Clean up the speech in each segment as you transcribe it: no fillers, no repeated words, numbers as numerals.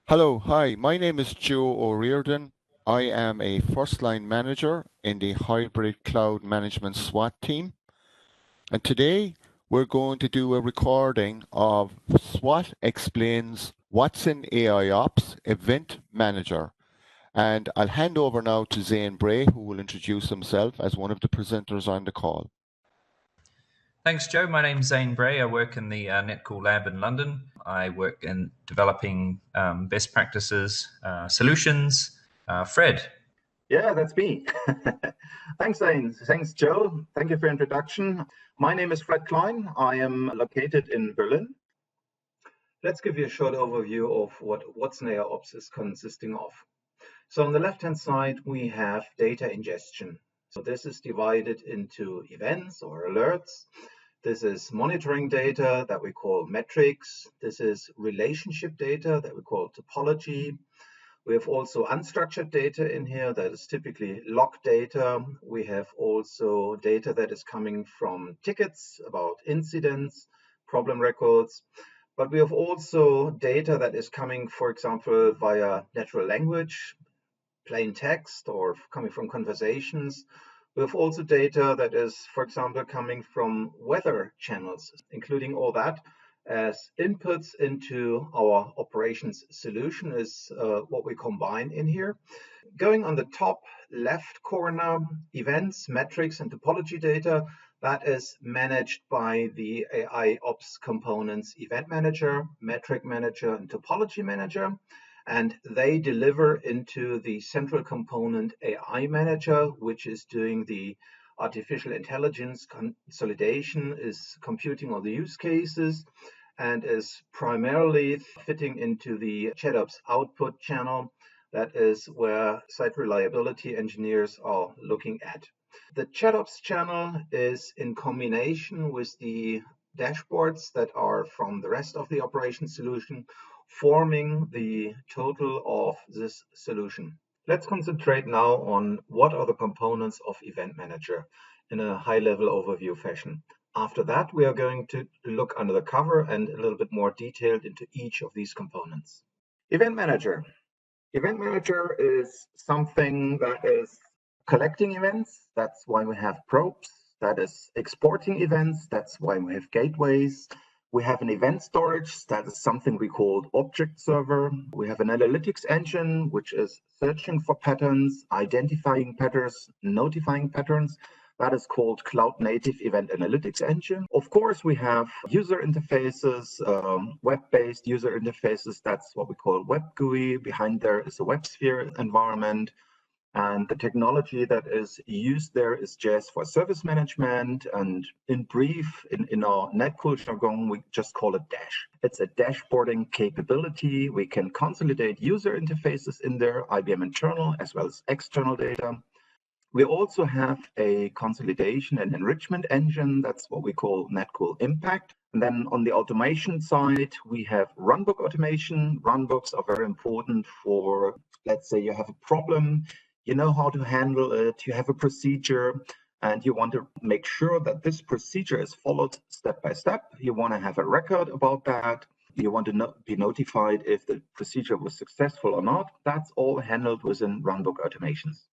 Hello, hi, my name is Joe O'Riordan. I am a first line manager in the hybrid cloud management SWAT team. And today we're going to do a recording of SWAT Explains Watson AIOps Event Manager. And I'll hand over now to Zane Bray, who will introduce himself as one of the presenters on the call. Thanks, Joe. My name's Zane Bray. I work in the Netcool Lab in London. I work in developing best practices, solutions. Fred. Yeah, that's me. Thanks, Zane. Thanks, Joe. Thank you for introduction. My name is Fred Klein. I am located in Berlin. Let's give you a short overview of what Watson AIOps is consisting of. So on the left-hand side, we have data ingestion. So this is divided into events or alerts. This is monitoring data that we call metrics. This is relationship data that we call topology. We have also unstructured data in here that is typically log data. We have also data that is coming from tickets about incidents, problem records. But we have also data that is coming, for example, via natural language, plain text, or coming from conversations. We have also data that is, for example, coming from weather channels, including all that as inputs into our operations solution is what we combine in here. Going on the top left corner, events, metrics, and topology data, that is managed by the AIOps components Event Manager, Metric Manager, and Topology Manager. And they deliver into the central component AI Manager, which is doing the artificial intelligence consolidation, is computing all the use cases, and is primarily fitting into the ChatOps output channel. That is where site reliability engineers are looking at. The ChatOps channel is in combination with the dashboards that are from the rest of the operation solution, forming the total of this solution. Let's concentrate now on what are the components of Event Manager in a high-level overview fashion. After that, we are going to look under the cover and a little bit more detailed into each of these components. Event Manager. Event Manager is something that is collecting events. That's why we have probes. That is exporting events. That's why we have gateways. We have an event storage. That is something we call object server. We have an analytics engine, which is searching for patterns, identifying patterns, notifying patterns. That is called Cloud Native Event Analytics Engine. Of course, we have user interfaces, web-based user interfaces. That's what we call Web GUI. Behind there is a WebSphere environment. And the technology that is used there is JS for service management. And in brief, in our Netcool jargon, we just call it Dash. It's a dashboarding capability. We can consolidate user interfaces in there, IBM internal as well as external data. We also have a consolidation and enrichment engine. That's what we call Netcool Impact. And then on the automation side, we have Runbook Automation. Runbooks are very important for, let's say you have a problem, you know how to handle it, you have a procedure, and you want to make sure that this procedure is followed step by step. You want to have a record about that. You want to be notified if the procedure was successful or not. That's all handled within Runbook Automations.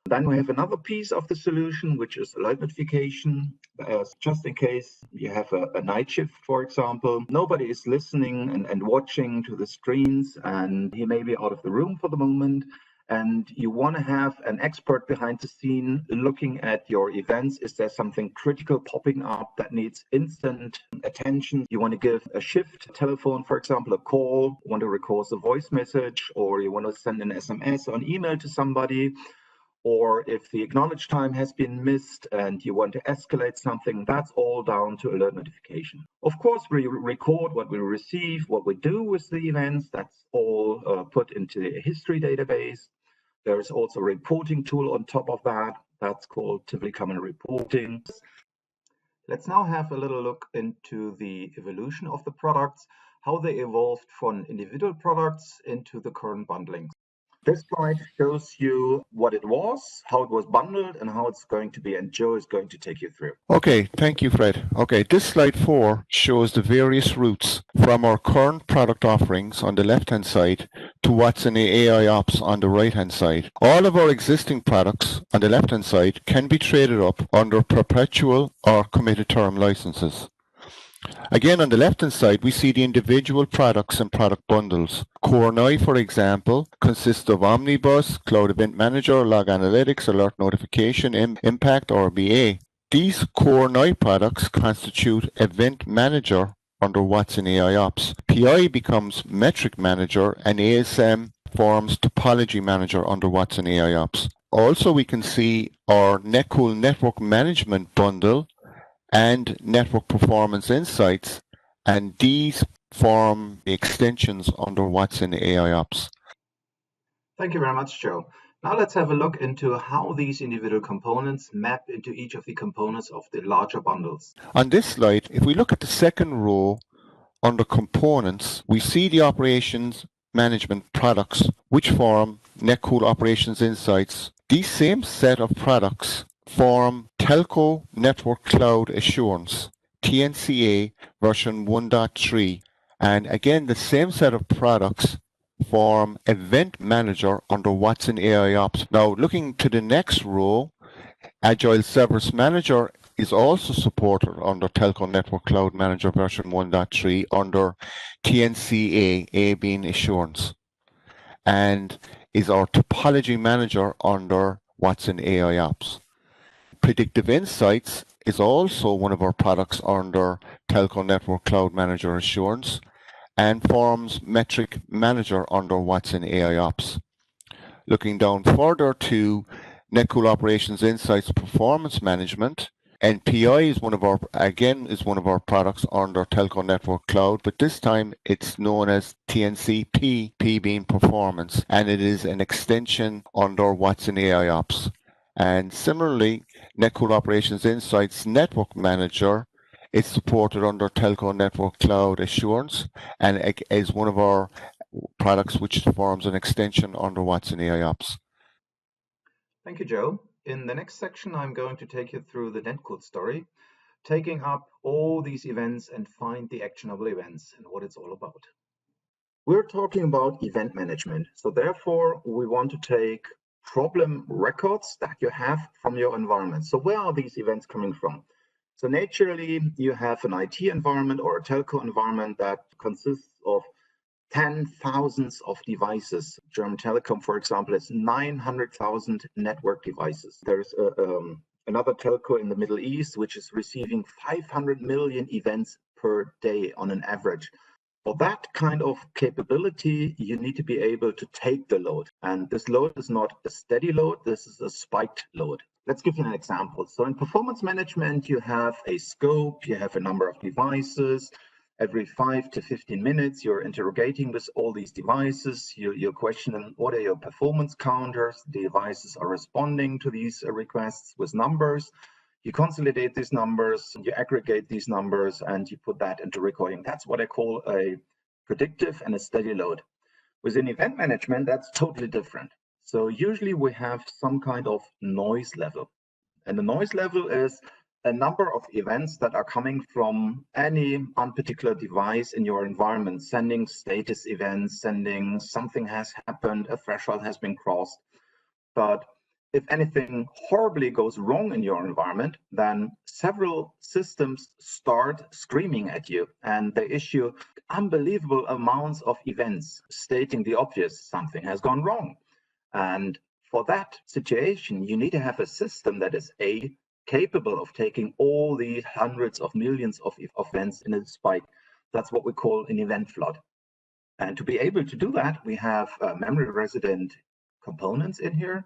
Then we have another piece of the solution, which is alert notification. Just in case you have a night shift, for example, nobody is listening and watching to the screens, and he may be out of the room for the moment. And you want to have an expert behind the scene looking at your events. Is there something critical popping up that needs instant attention? You want to give a shift telephone, for example, a call, want to record a voice message, or you want to send an SMS or an email to somebody. Or if the acknowledge time has been missed and you want to escalate something, that's all down to alert notification. Of course, we record what we receive, what we do with the events. That's all put into the history database. There is also a reporting tool on top of that. That's called typically common reporting. Let's now have a little look into the evolution of the products, how they evolved from individual products into the current bundling. This slide shows you what it was, how it was bundled, and how it's going to be, and Joe is going to take you through. Okay, thank you, Fred. Okay, this slide 4 shows the various routes from our current product offerings on the left-hand side to Watson AIOps on the right-hand side. All of our existing products on the left-hand side can be traded up under perpetual or committed term licenses. Again, on the left-hand side, we see the individual products and product bundles. Core Now, for example, consists of Omnibus, Cloud Event Manager, Log Analytics, Alert Notification, Impact, or BA. These Core Now products constitute Event Manager under Watson AIOps. PI becomes Metric Manager, and ASM forms Topology Manager under Watson AIOps. Also, we can see our Netcool Network Management bundle and Network Performance Insights, and these form the extensions under Watson AIOps. Thank you very much, Joe. Now let's have a look into how these individual components map into each of the components of the larger bundles. On this slide, if we look at the second row under Components, we see the Operations Management products, which form Netcool Operations Insights. These same set of products form Telco Network Cloud Assurance, TNCA version 1.3, and again the same set of products form Event Manager under Watson AIOps. Now looking to the next row, Agile Service Manager is also supported under Telco Network Cloud Manager version 1.3 under TNCA, A being Assurance, and is our Topology Manager under Watson AIOps. Predictive Insights is also one of our products under Telco Network Cloud Manager Assurance and forms Metric Manager under Watson AIOps. Looking down further to Netcool Operations Insights Performance Management, NPI is one of our products under Telco Network Cloud, but this time it's known as TNCP, P being Performance, and it is an extension under Watson AIOps. And similarly, Netcool Operations Insights Network Manager is supported under Telco Network Cloud Assurance and is one of our products which forms an extension under Watson AIOps. Thank you, Joe. In the next section, I'm going to take you through the Netcool story, taking up all these events and find the actionable events and what it's all about. We're talking about event management. So therefore, we want to take problem records that you have from your environment. So where are these events coming from? So naturally, you have an IT environment or a telco environment that consists of 10,000 of devices. German Telecom, for example, has 900,000 network devices. There's another telco in the Middle East, which is receiving 500 million events per day on an average. For that kind of capability, you need to be able to take the load. And this load is not a steady load, this is a spiked load. Let's give you an example. So in performance management, you have a scope, you have a number of devices. Every 5 to 15 minutes, you're interrogating with all these devices. You're questioning what are your performance counters. The devices are responding to these requests with numbers. You consolidate these numbers, you aggregate these numbers, and you put that into recording. That's what I call a predictive and a steady load. Within event management, that's totally different. So usually we have some kind of noise level. And the noise level is a number of events that are coming from any particular device in your environment, sending status events, sending something has happened, a threshold has been crossed. But if anything horribly goes wrong in your environment, then several systems start screaming at you and they issue unbelievable amounts of events stating the obvious, something has gone wrong. And for that situation, you need to have a system that is capable of taking all the hundreds of millions of events in a spike. That's what we call an event flood. And to be able to do that, we have memory resident components in here,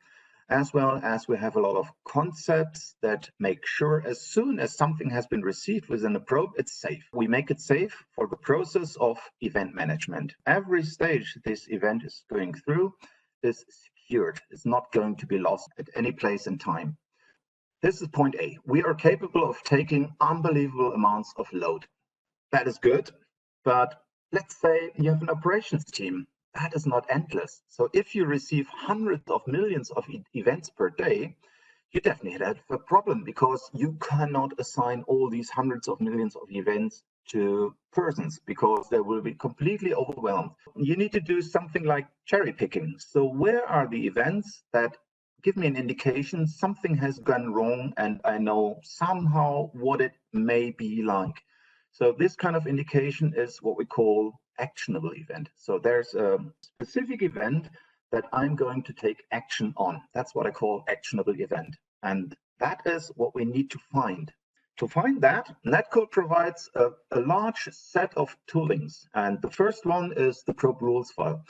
as well as we have a lot of concepts that make sure as soon as something has been received within a probe, it's safe. We make it safe for the process of event management. Every stage this event is going through is secured. It's not going to be lost at any place in time. This is point A. We are capable of taking unbelievable amounts of load. That is good, but let's say you have an operations team that is not endless. So if you receive hundreds of millions of events per day, you definitely have a problem, because you cannot assign all these hundreds of millions of events to persons, because they will be completely overwhelmed. You need to do something like cherry picking. So where are the events that give me an indication something has gone wrong, and I know somehow what it may be like? So this kind of indication is what we call actionable event. So there's a specific event that I'm going to take action on. That's what I call actionable event. And that is what we need to find. To find that, Netcool provides a large set of toolings. And the first one is the probe rules file.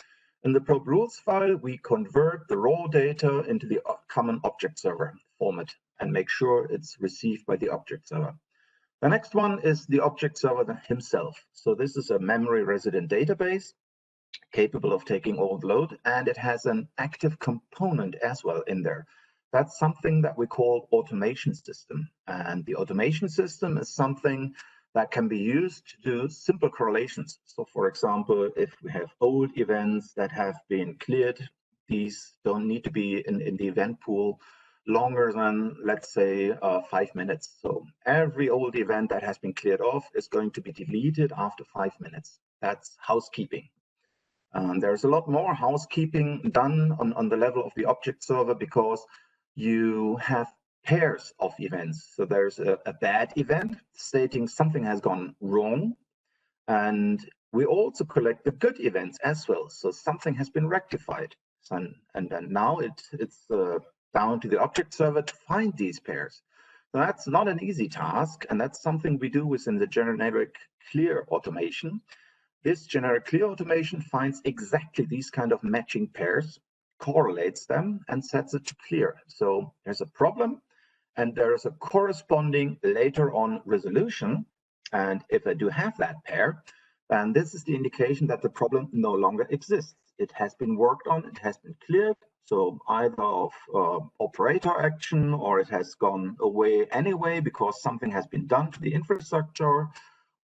In the probe rules file, we convert the raw data into the common object server format and make sure it's received by the object server. The next one is the object server himself. So this is a memory resident database capable of taking all the load, and it has an active component as well in there. That's something that we call automation system. And the automation system is something that can be used to do simple correlations. So for example, if we have old events that have been cleared, these don't need to be in the event pool longer than, let's say, 5 minutes. So every old event that has been cleared off is going to be deleted after 5 minutes. That's housekeeping. There's a lot more housekeeping done on the level of the object server, because you have pairs of events. So there's a bad event stating something has gone wrong. And we also collect the good events as well. So something has been rectified. And then now it's down to the object server to find these pairs. So that's not an easy task. And that's something we do within the generic clear automation. This generic clear automation finds exactly these kind of matching pairs, correlates them, and sets it to clear. So there's a problem, and there's a corresponding later on resolution. And if I do have that pair, then this is the indication that the problem no longer exists. It has been worked on, it has been cleared. So either of operator action, or it has gone away anyway because something has been done to the infrastructure,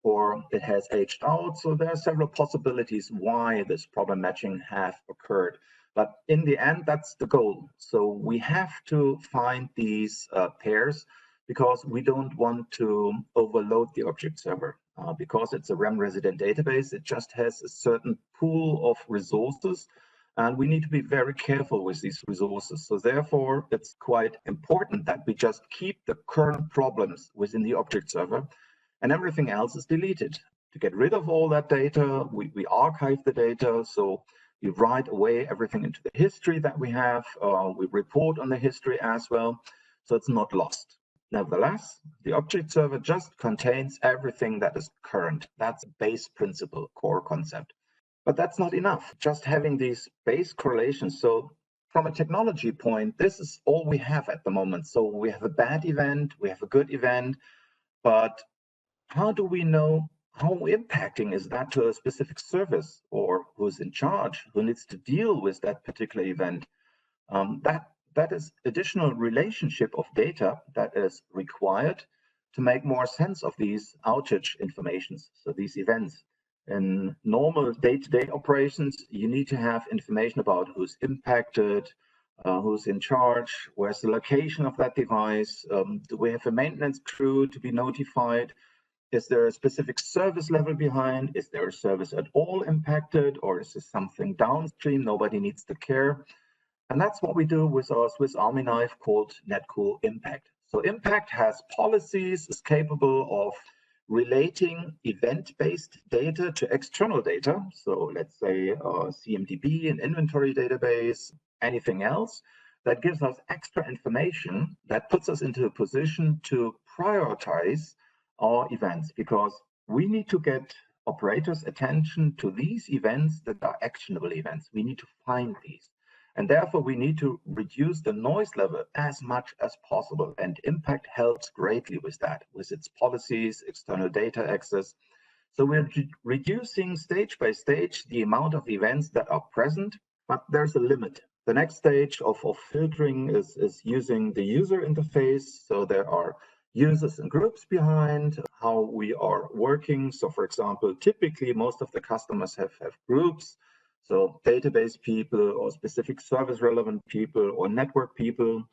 or it has aged out. So there are several possibilities why this problem matching have occurred. But in the end, that's the goal. So we have to find these pairs, because we don't want to overload the object server. Because it's a RAM resident database, it just has a certain pool of resources, and we need to be very careful with these resources. So therefore, it's quite important that we just keep the current problems within the object server, and everything else is deleted. To get rid of all that data, we archive the data. So we write away everything into the history that we have. We report on the history as well, so it's not lost. Nevertheless, the object server just contains everything that is current. That's a base principle, core concept. But that's not enough, just having these base correlations. So from a technology point, this is all we have at the moment. So we have a bad event, we have a good event, but how do we know how impacting is that to a specific service, or who's in charge, who needs to deal with that particular event? That is additional relationship of data that is required to make more sense of these outage informations, so these events. In normal day-to-day operations, you need to have information about who's impacted, who's in charge, where's the location of that device, do we have a maintenance crew to be notified, is there a specific service level behind, is there a service at all impacted, or is this something downstream nobody needs to care? And that's what we do with our Swiss Army knife called Netcool Impact. So Impact has policies, is capable of relating event-based data to external data. So let's say CMDB, an inventory database, anything else that gives us extra information that puts us into a position to prioritize our events, because we need to get operators' attention to these events that are actionable events. We need to find these. And therefore, we need to reduce the noise level as much as possible. And Impact helps greatly with that, with its policies, external data access. So we're reducing stage by stage the amount of events that are present, but there's a limit. The next stage of filtering is using the user interface. So there are users and groups behind how we are working. So for example, typically most of the customers have groups. So database people or specific service relevant people or network people,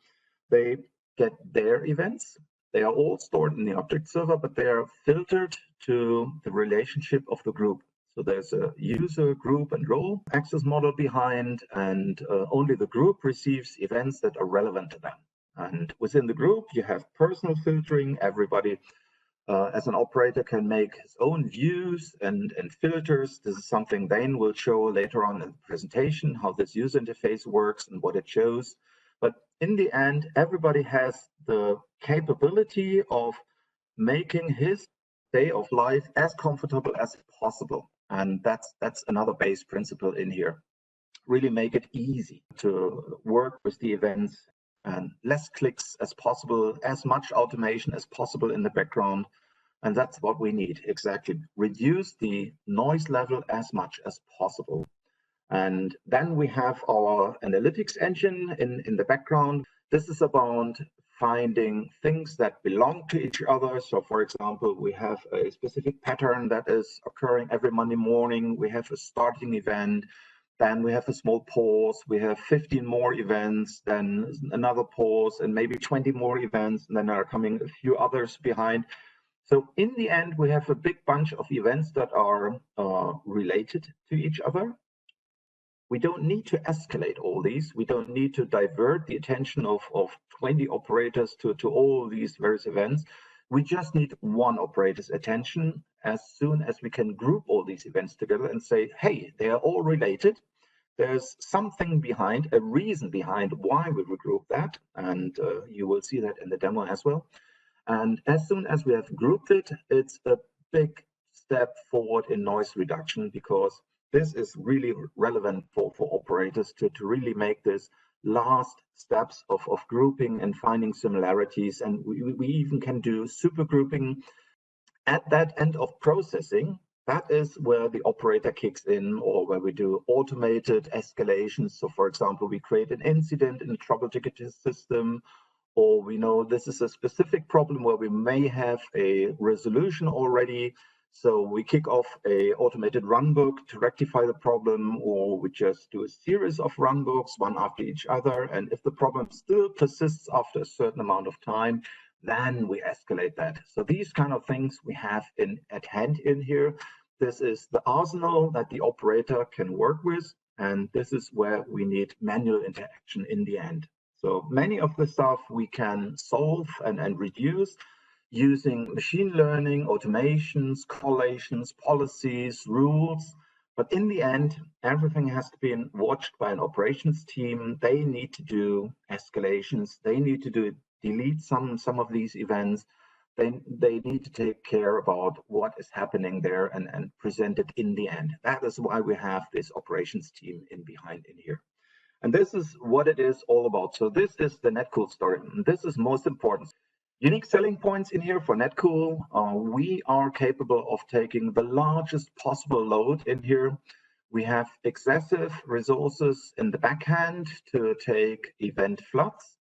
they get their events. They are all stored in the object server, but they are filtered to the relationship of the group. So there's a user, group, and role access model behind, and only the group receives events that are relevant to them. And within the group, you have personal filtering. Everybody, as an operator, can make his own views and filters. This is something Dane will show later on in the presentation, how this user interface works and what it shows. But in the end, everybody has the capability of making his day of life as comfortable as possible. And that's another base principle in here. Really make it easy to work with the events, and less clicks as possible, as much automation as possible in the background. And that's what we need, exactly. Reduce the noise level as much as possible. And then we have our analytics engine in the background. This is about finding things that belong to each other. So for example, we have a specific pattern that is occurring every Monday morning. We have a starting event, then we have a small pause. We have 15 more events, then another pause, and maybe 20 more events, and then there are coming a few others behind. So in the end, we have a big bunch of events that are related to each other. We don't need to escalate all these. We don't need to divert the attention of 20 operators to all these various events. We just need one operator's attention as soon as we can group all these events together and say, hey, they are all related. There's something behind, a reason behind why we would group that. And you will see that in the demo as well. And as soon as we have grouped it, it's a big step forward in noise reduction, because this is really relevant for operators to really make this last steps of grouping and finding similarities. And we even can do super grouping at that end of processing. That is where the operator kicks in, or where we do automated escalations. So for example, we create an incident in the trouble ticketing system, or we know this is a specific problem where we may have a resolution already. So we kick off a automated runbook to rectify the problem, or we just do a series of runbooks, one after each other. And if the problem still persists after a certain amount of time, then we escalate that. So these kind of things we have at hand in here. This is the arsenal that the operator can work with. And this is where we need manual interaction in the end. So many of the stuff we can solve and reduce using machine learning, automations, correlations, policies, rules. But in the end, everything has to be watched by an operations team. They need to do escalations. They need to delete some of these events. They need to take care about what is happening there and present it in the end. That is why we have this operations team behind in here. And this is what it is all about. So this is the Netcool story. And this is most important. Unique selling points in here for Netcool. We are capable of taking the largest possible load in here. We have excessive resources in the backhand to take event floods.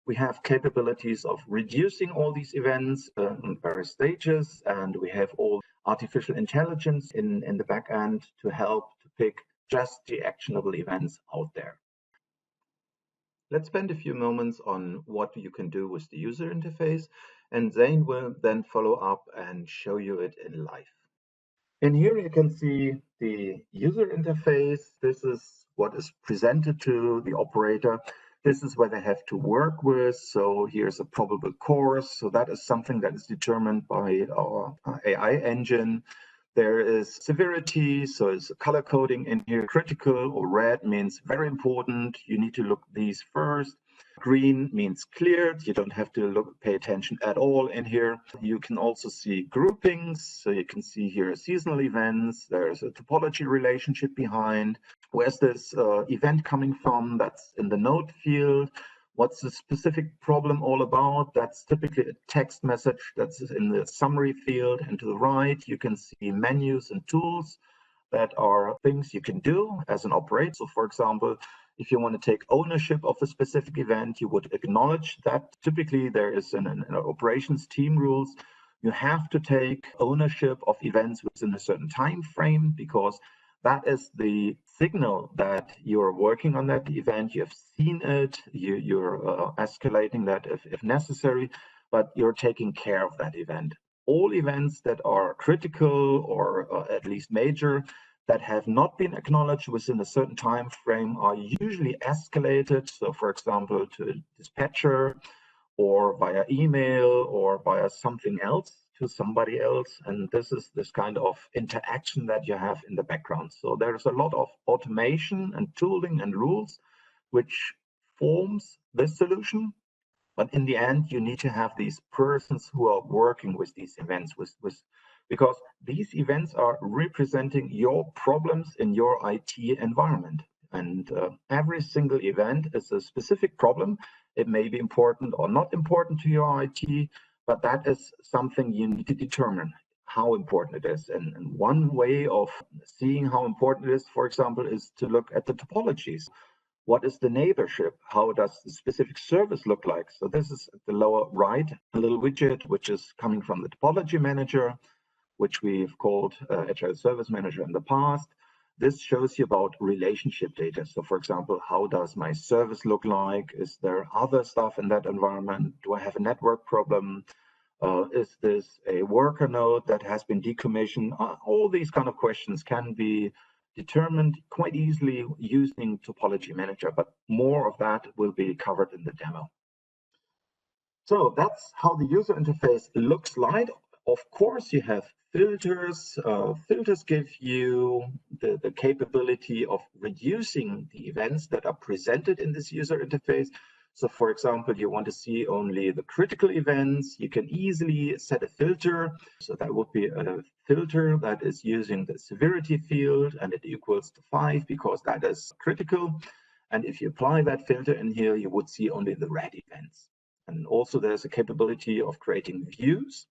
We have capabilities of reducing all these events in various stages, and we have all artificial intelligence in the backend to help to pick just the actionable events out there. Let's spend a few moments on what you can do with the user interface, and Zane will then follow up and show you it in live. In here you can see the user interface. This is what is presented to the operator. This is where they have to work with. So here's a probable course. So that is something that is determined by our AI engine. There is severity, so it's color coding in here. Critical or red means very important. You need to look these first. Green means cleared. You don't have to pay attention at all in here. You can also see groupings. So you can see here seasonal events. There's a topology relationship behind. Where's this event coming from? That's in the node field. What's the specific problem all about? That's typically a text message that's in the summary field. And to the right, you can see menus and tools that are things you can do as an operator. So for example, if you want to take ownership of a specific event, you would acknowledge that. Typically, there is an operations team rules. You have to take ownership of events within a certain time frame, because That is the signal that you're working on that event, you have seen it, you're escalating that if necessary, but you're taking care of that event. All events that are critical or at least major that have not been acknowledged within a certain time frame are usually escalated. So for example, to a dispatcher or via email or via something else to somebody else. And this is this kind of interaction that you have in the background. So there's a lot of automation and tooling and rules which forms this solution. But in the end, you need to have these persons who are working with these events, because these events are representing your problems in your IT environment. And every single event is a specific problem. It may be important or not important to your IT, but that is something you need to determine how important it is. And one way of seeing how important it is, for example, is to look at the topologies. What is the neighborship? How does the specific service look like? So this is at the lower right, a little widget, which is coming from the topology manager, which we've called Agile Service Manager in the past. This shows you about relationship data. So for example, how does my service look like? Is there other stuff in that environment? Do I have a network problem? Is this a worker node that has been decommissioned? All these kind of questions can be determined quite easily using Topology Manager, but more of that will be covered in the demo. So that's how the user interface looks like. Of course, you have filters. Filters give you the capability of reducing the events that are presented in this user interface. So for example, you want to see only the critical events, you can easily set a filter. So that would be a filter that is using the severity field, and it equals to 5 because that is critical. And if you apply that filter in here, you would see only the red events. And also there's a capability of creating views.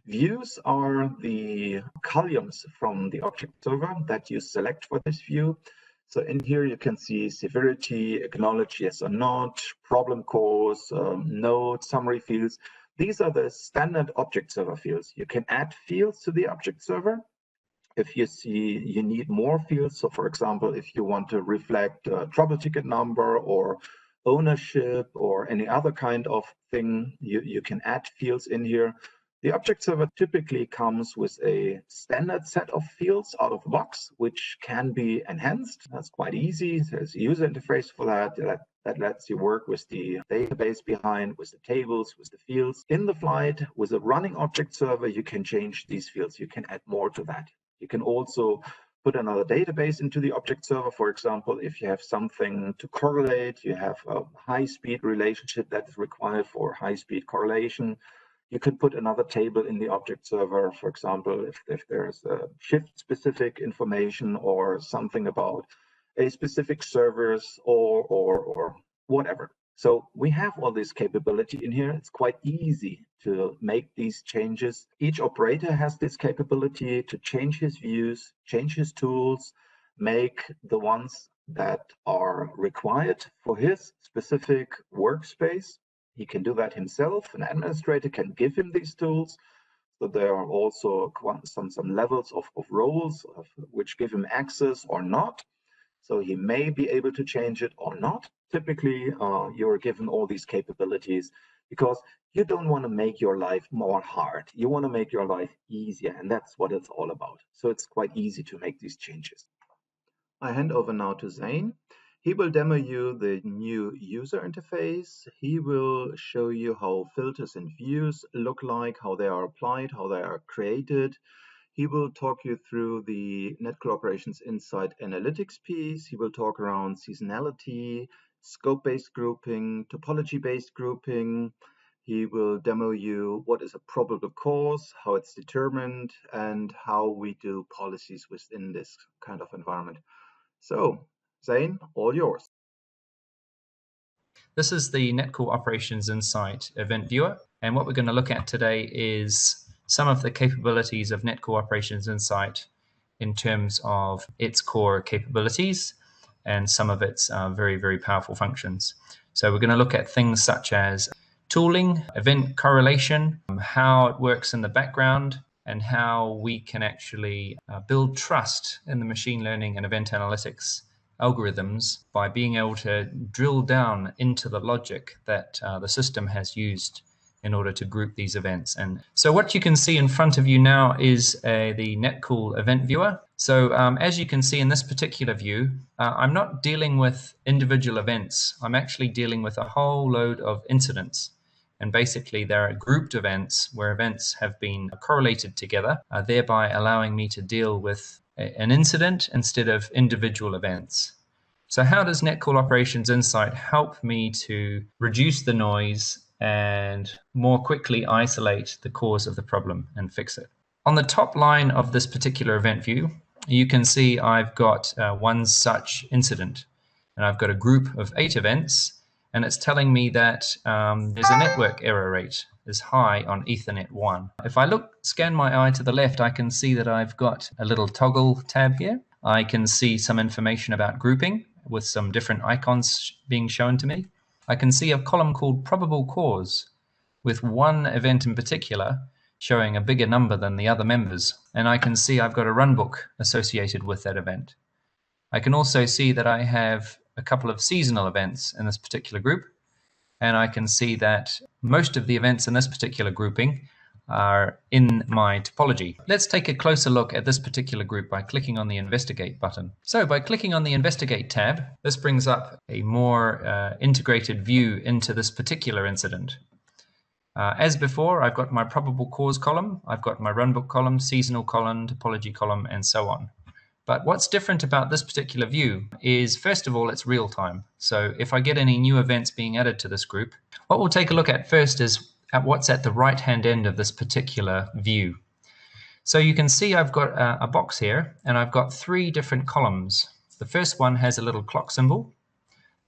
Views are the columns from the object server that you select for this view. So in here, you can see severity, acknowledge yes or not, problem cause, node, summary fields. These are the standard object server fields. You can add fields to the object server if you see you need more fields. So for example, if you want to reflect trouble ticket number or ownership or any other kind of thing, you can add fields in here. The object server typically comes with a standard set of fields out of the box, which can be enhanced. That's quite easy. There's a user interface for that lets you work with the database behind, with the tables, with the fields. In the flight, with a running object server, you can change these fields. You can add more to that. You can also put another database into the object server. For example, if you have something to correlate, you have a high-speed relationship that is required for high-speed correlation, you could put another table in the object server. For example, if there's a shift-specific information or something about a specific service or whatever. So we have all this capability in here. It's quite easy to make these changes. Each operator has this capability to change his views, change his tools, make the ones that are required for his specific workspace. He can do that himself. An administrator can give him these tools. So there are also some levels of roles which give him access or not. So he may be able to change it or not. Typically, you're given all these capabilities because you don't want to make your life more hard. You want to make your life easier, and that's what it's all about. So it's quite easy to make these changes. I hand over now to Zane. He will demo you the new user interface. He will show you how filters and views look like, how they are applied, how they are created. He will talk you through the Netcool Operations Insight analytics piece. He will talk around seasonality, scope-based grouping, topology-based grouping. He will demo you what is a probable cause, how it's determined, and how we do policies within this kind of environment. So, Zane, all yours. This is the Netcool Operations Insight event viewer. And what we're going to look at today is some of the capabilities of Netcool Operations Insight in terms of its core capabilities and some of its very, very powerful functions. So we're going to look at things such as tooling, event correlation, how it works in the background, and how we can actually build trust in the machine learning and event analytics algorithms by being able to drill down into the logic that the system has used in order to group these events. And so what you can see in front of you now is the Netcool Event Viewer. So as you can see in this particular view, I'm not dealing with individual events. I'm actually dealing with a whole load of incidents. And basically, there are grouped events where events have been correlated together, thereby allowing me to deal with an incident instead of individual events. So how does Netcall Operations Insight help me to reduce the noise and more quickly isolate the cause of the problem and fix it? On the top line of this particular event view, you can see I've got one such incident, and I've got a group of 8 events, and it's telling me that there's a network error rate is high on Ethernet 1. If I scan my eye to the left, I can see that I've got a little toggle tab here. I can see some information about grouping with some different icons being shown to me. I can see a column called probable cause with one event in particular showing a bigger number than the other members. And I can see I've got a runbook associated with that event. I can also see that I have a couple of seasonal events in this particular group. And I can see that most of the events in this particular grouping are in my topology. Let's take a closer look at this particular group by clicking on the Investigate button. So by clicking on the Investigate tab, this brings up a more integrated view into this particular incident. As before, I've got my probable cause column, I've got my runbook column, seasonal column, topology column, and so on. But what's different about this particular view is, first of all, it's real time. So if I get any new events being added to this group, what we'll take a look at first is at what's at the right-hand end of this particular view. So you can see I've got a box here, and I've got 3 different columns. The first one has a little clock symbol.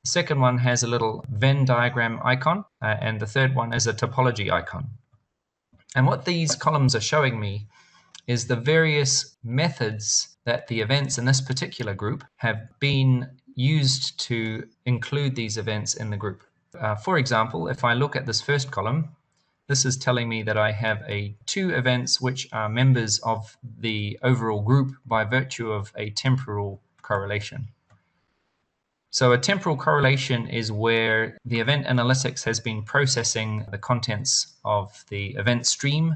The second one has a little Venn diagram icon, and the third one is a topology icon. And what these columns are showing me is the various methods that the events in this particular group have been used to include these events in the group. For example, if I look at this first column, this is telling me that I have 2 events which are members of the overall group by virtue of a temporal correlation. So a temporal correlation is where the event analytics has been processing the contents of the event stream.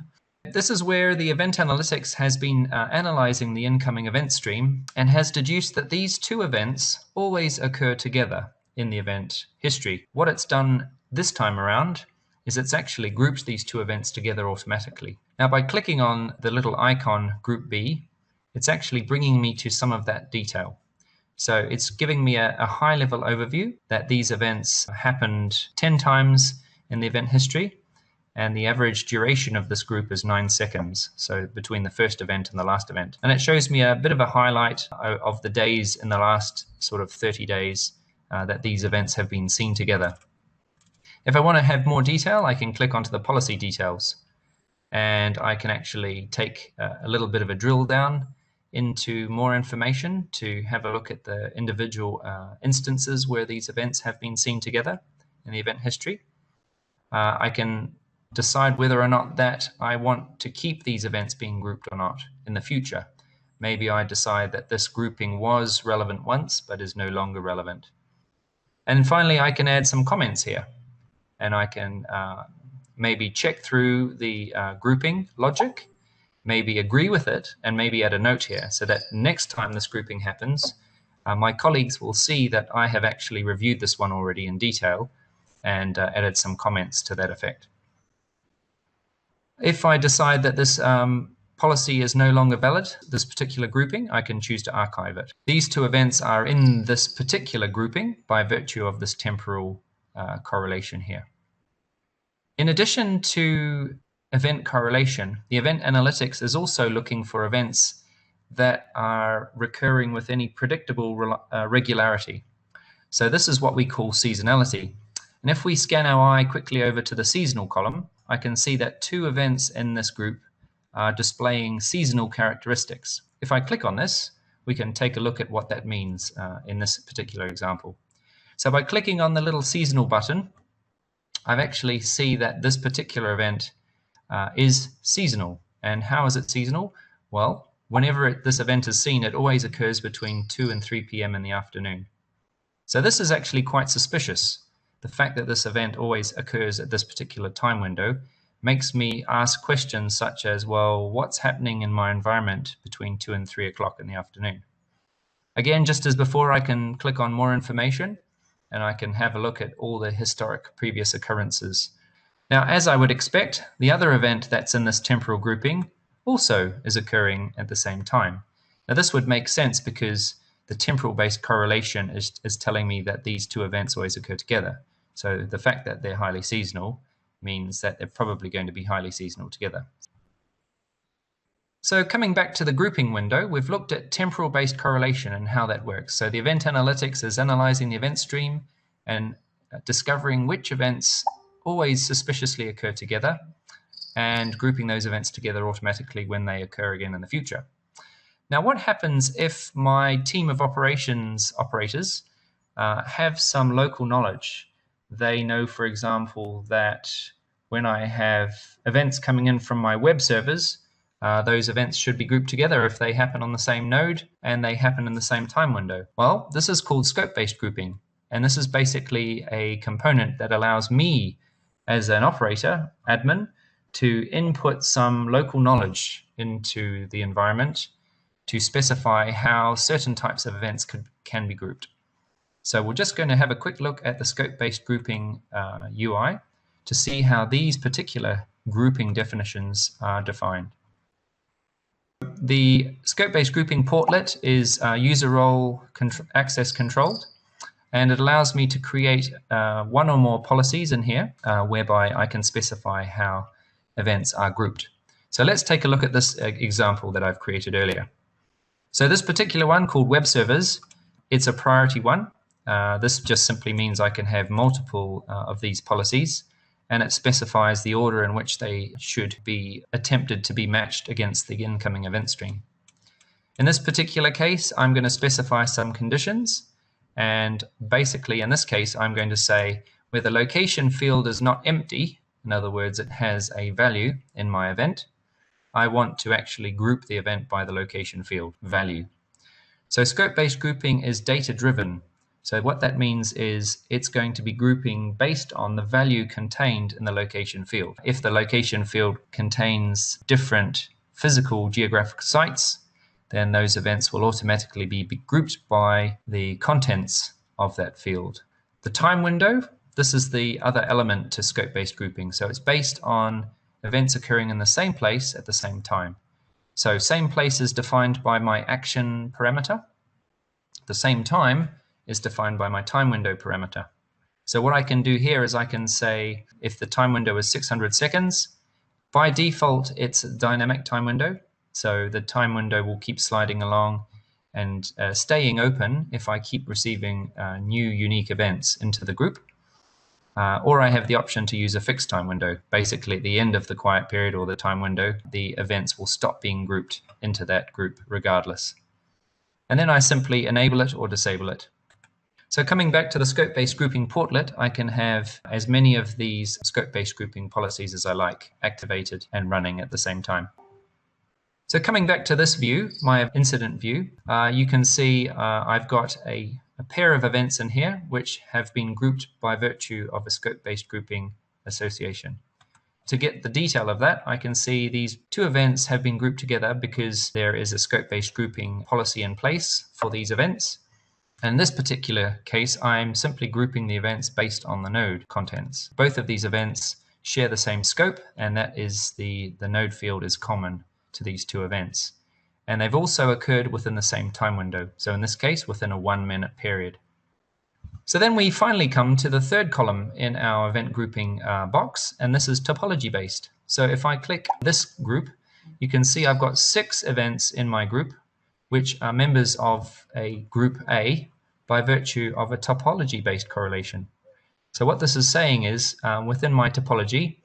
This is where the event analytics has been analyzing the incoming event stream and has deduced that these 2 events always occur together in the event history. What it's done this time around is it's actually grouped these 2 events together automatically. Now, by clicking on the little icon Group B, it's actually bringing me to some of that detail. So it's giving me a high-level overview that these events happened 10 times in the event history, and the average duration of this group is 9 seconds, so between the first event and the last event. And it shows me a bit of a highlight of the days in the last sort of 30 days that these events have been seen together. If I want to have more detail, I can click onto the policy details, and I can actually take a little bit of a drill down into more information to have a look at the individual instances where these events have been seen together in the event history. I can decide whether or not that I want to keep these events being grouped or not in the future. Maybe I decide that this grouping was relevant once but is no longer relevant. And finally, I can add some comments here, and I can maybe check through the grouping logic, maybe agree with it, and maybe add a note here so that next time this grouping happens, my colleagues will see that I have actually reviewed this one already in detail and added some comments to that effect. If I decide that this policy is no longer valid, this particular grouping, I can choose to archive it. These 2 events are in this particular grouping by virtue of this temporal correlation here. In addition to event correlation, the event analytics is also looking for events that are recurring with any predictable regularity. So this is what we call seasonality. And if we scan our eye quickly over to the seasonal column, I can see that 2 events in this group are displaying seasonal characteristics. If I click on this, we can take a look at what that means in this particular example. So by clicking on the little seasonal button, I actually see that this particular event is seasonal, And how is it seasonal? Well, whenever this event is seen, it always occurs between 2 and 3 p.m. in the afternoon. So this is actually quite suspicious. The fact that this event always occurs at this particular time window makes me ask questions such as, well, what's happening in my environment between 2 and 3 o'clock in the afternoon? Again, just as before, I can click on more information and I can have a look at all the historic previous occurrences. Now, as I would expect, the other event that's in this temporal grouping also is occurring at the same time. Now, this would make sense because the temporal-based correlation is telling me that these two events always occur together. So the fact that they're highly seasonal means that they're probably going to be highly seasonal together. So coming back to the grouping window, we've looked at temporal-based correlation and how that works. So the event analytics is analyzing the event stream and discovering which events always suspiciously occur together and grouping those events together automatically when they occur again in the future. Now, what happens if my team of operations operators have some local knowledge? They know, for example, that when I have events coming in from my web servers, those events should be grouped together if they happen on the same node and they happen in the same time window. Well, this is called scope-based grouping. And this is basically a component that allows me as an operator, admin, to input some local knowledge into the environment to specify how certain types of events can be grouped. So we're just going to have a quick look at the scope-based grouping UI to see how these particular grouping definitions are defined. The scope-based grouping portlet is user role access controlled, and it allows me to create one or more policies in here whereby I can specify how events are grouped. So let's take a look at this example that I've created earlier. So this particular one called web servers, it's a priority one. This just simply means I can have multiple of these policies, and it specifies the order in which they should be attempted to be matched against the incoming event stream. In this particular case, I'm going to specify some conditions, and basically in this case, I'm going to say where the location field is not empty, in other words, it has a value in my event, I want to actually group the event by the location field value. So scope-based grouping is data-driven. So what that means is it's going to be grouping based on the value contained in the location field. If the location field contains different physical geographic sites, then those events will automatically be grouped by the contents of that field. The time window, this is the other element to scope-based grouping. So it's based on events occurring in the same place at the same time. So same place is defined by my action parameter. The same time is defined by my time window parameter. So what I can do here is I can say if the time window is 600 seconds, by default it's a dynamic time window. So the time window will keep sliding along and staying open if I keep receiving new unique events into the group. Or I have the option to use a fixed time window. Basically, at the end of the quiet period or the time window, the events will stop being grouped into that group regardless. And then I simply enable it or disable it. So coming back to the scope-based grouping portlet, I can have as many of these scope-based grouping policies as I like activated and running at the same time. So coming back to this view, my incident view, you can see I've got a pair of events in here which have been grouped by virtue of a scope-based grouping association. To get the detail of that, I can see these two events have been grouped together because there is a scope-based grouping policy in place for these events. In this particular case, I'm simply grouping the events based on the node contents. Both of these events share the same scope, and that is the node field is common to these two events. And they've also occurred within the same time window. So in this case, within a 1 minute period. So then we finally come to the third column in our event grouping box, and this is topology based. So if I click this group, you can see I've got 6 events in my group, which are members of a group A by virtue of a topology based correlation. So what this is saying is within my topology,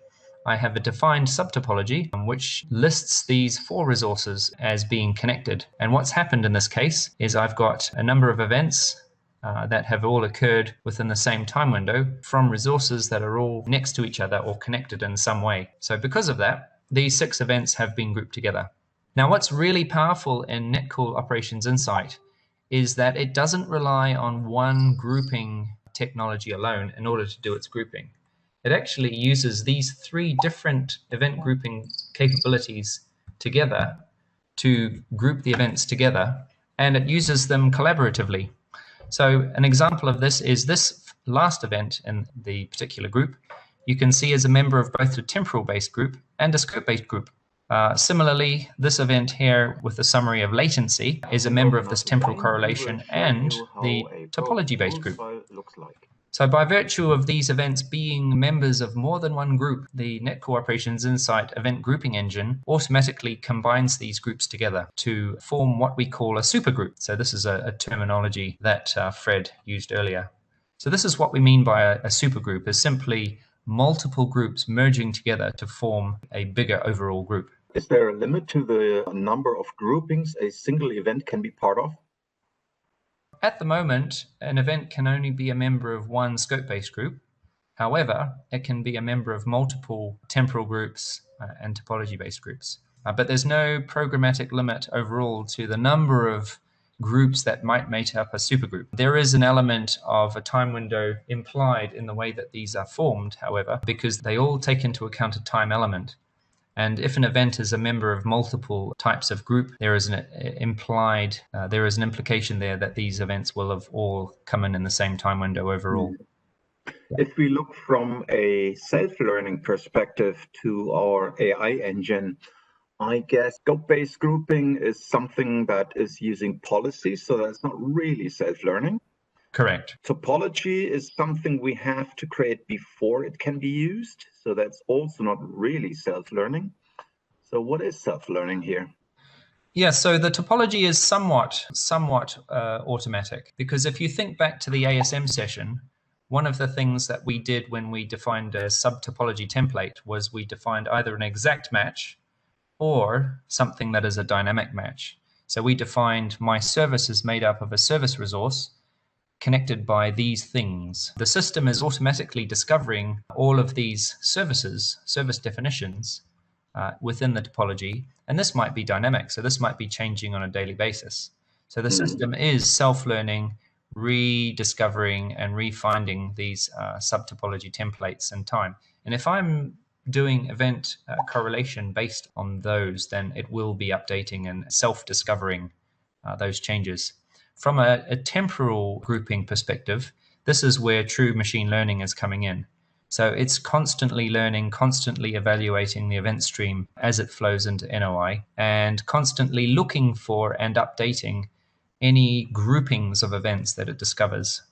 I have a defined subtopology which lists these 4 resources as being connected. And what's happened in this case is I've got a number of events that have all occurred within the same time window from resources that are all next to each other or connected in some way. So because of that, these 6 events have been grouped together. Now, what's really powerful in Netcool Operations Insight is that it doesn't rely on one grouping technology alone in order to do its grouping. It actually uses these 3 different event grouping capabilities together to group the events together, and it uses them collaboratively. So an example of this is this last event in the particular group. You can see as a member of both a temporal-based group and a scope-based group. Similarly, this event here with the summary of latency is a member of this temporal correlation and the topology-based group. So by virtue of these events being members of more than one group, the Netcool Operations Insight event grouping engine automatically combines these groups together to form what we call a supergroup. So this is a terminology that Fred used earlier. So this is what we mean by a supergroup, is simply multiple groups merging together to form a bigger overall group. Is there a limit to the number of groupings a single event can be part of? At the moment, an event can only be a member of one scope-based group. However, it can be a member of multiple temporal groups and topology-based groups. But there's no programmatic limit overall to the number of groups that might make up a supergroup. There is an element of a time window implied in the way that these are formed, however, because they all take into account a time element. And if an event is a member of multiple types of group, there is an implication there that these events will have all come in the same time window overall. If we look from a self-learning perspective to our AI engine, I guess scope-based grouping is something that is using policies, so that's not really self-learning. Correct. Topology is something we have to create before it can be used, so that's also not really self-learning. So what is self-learning here? Yeah, so the topology is somewhat automatic, because if you think back to the ASM session, one of the things that we did when we defined a sub-topology template was we defined either an exact match or something that is a dynamic match. So we defined my service is made up of a service resource connected by these things. The system is automatically discovering all of these services, service definitions within the topology, and this might be dynamic, so this might be changing on a daily basis. So the system is self-learning, rediscovering and refinding these sub-topology templates in time. And if I'm doing event correlation based on those, then it will be updating and self-discovering those changes. From a temporal grouping perspective, this is where true machine learning is coming in. So it's constantly learning, constantly evaluating the event stream as it flows into NOI, and constantly looking for and updating any groupings of events that it discovers.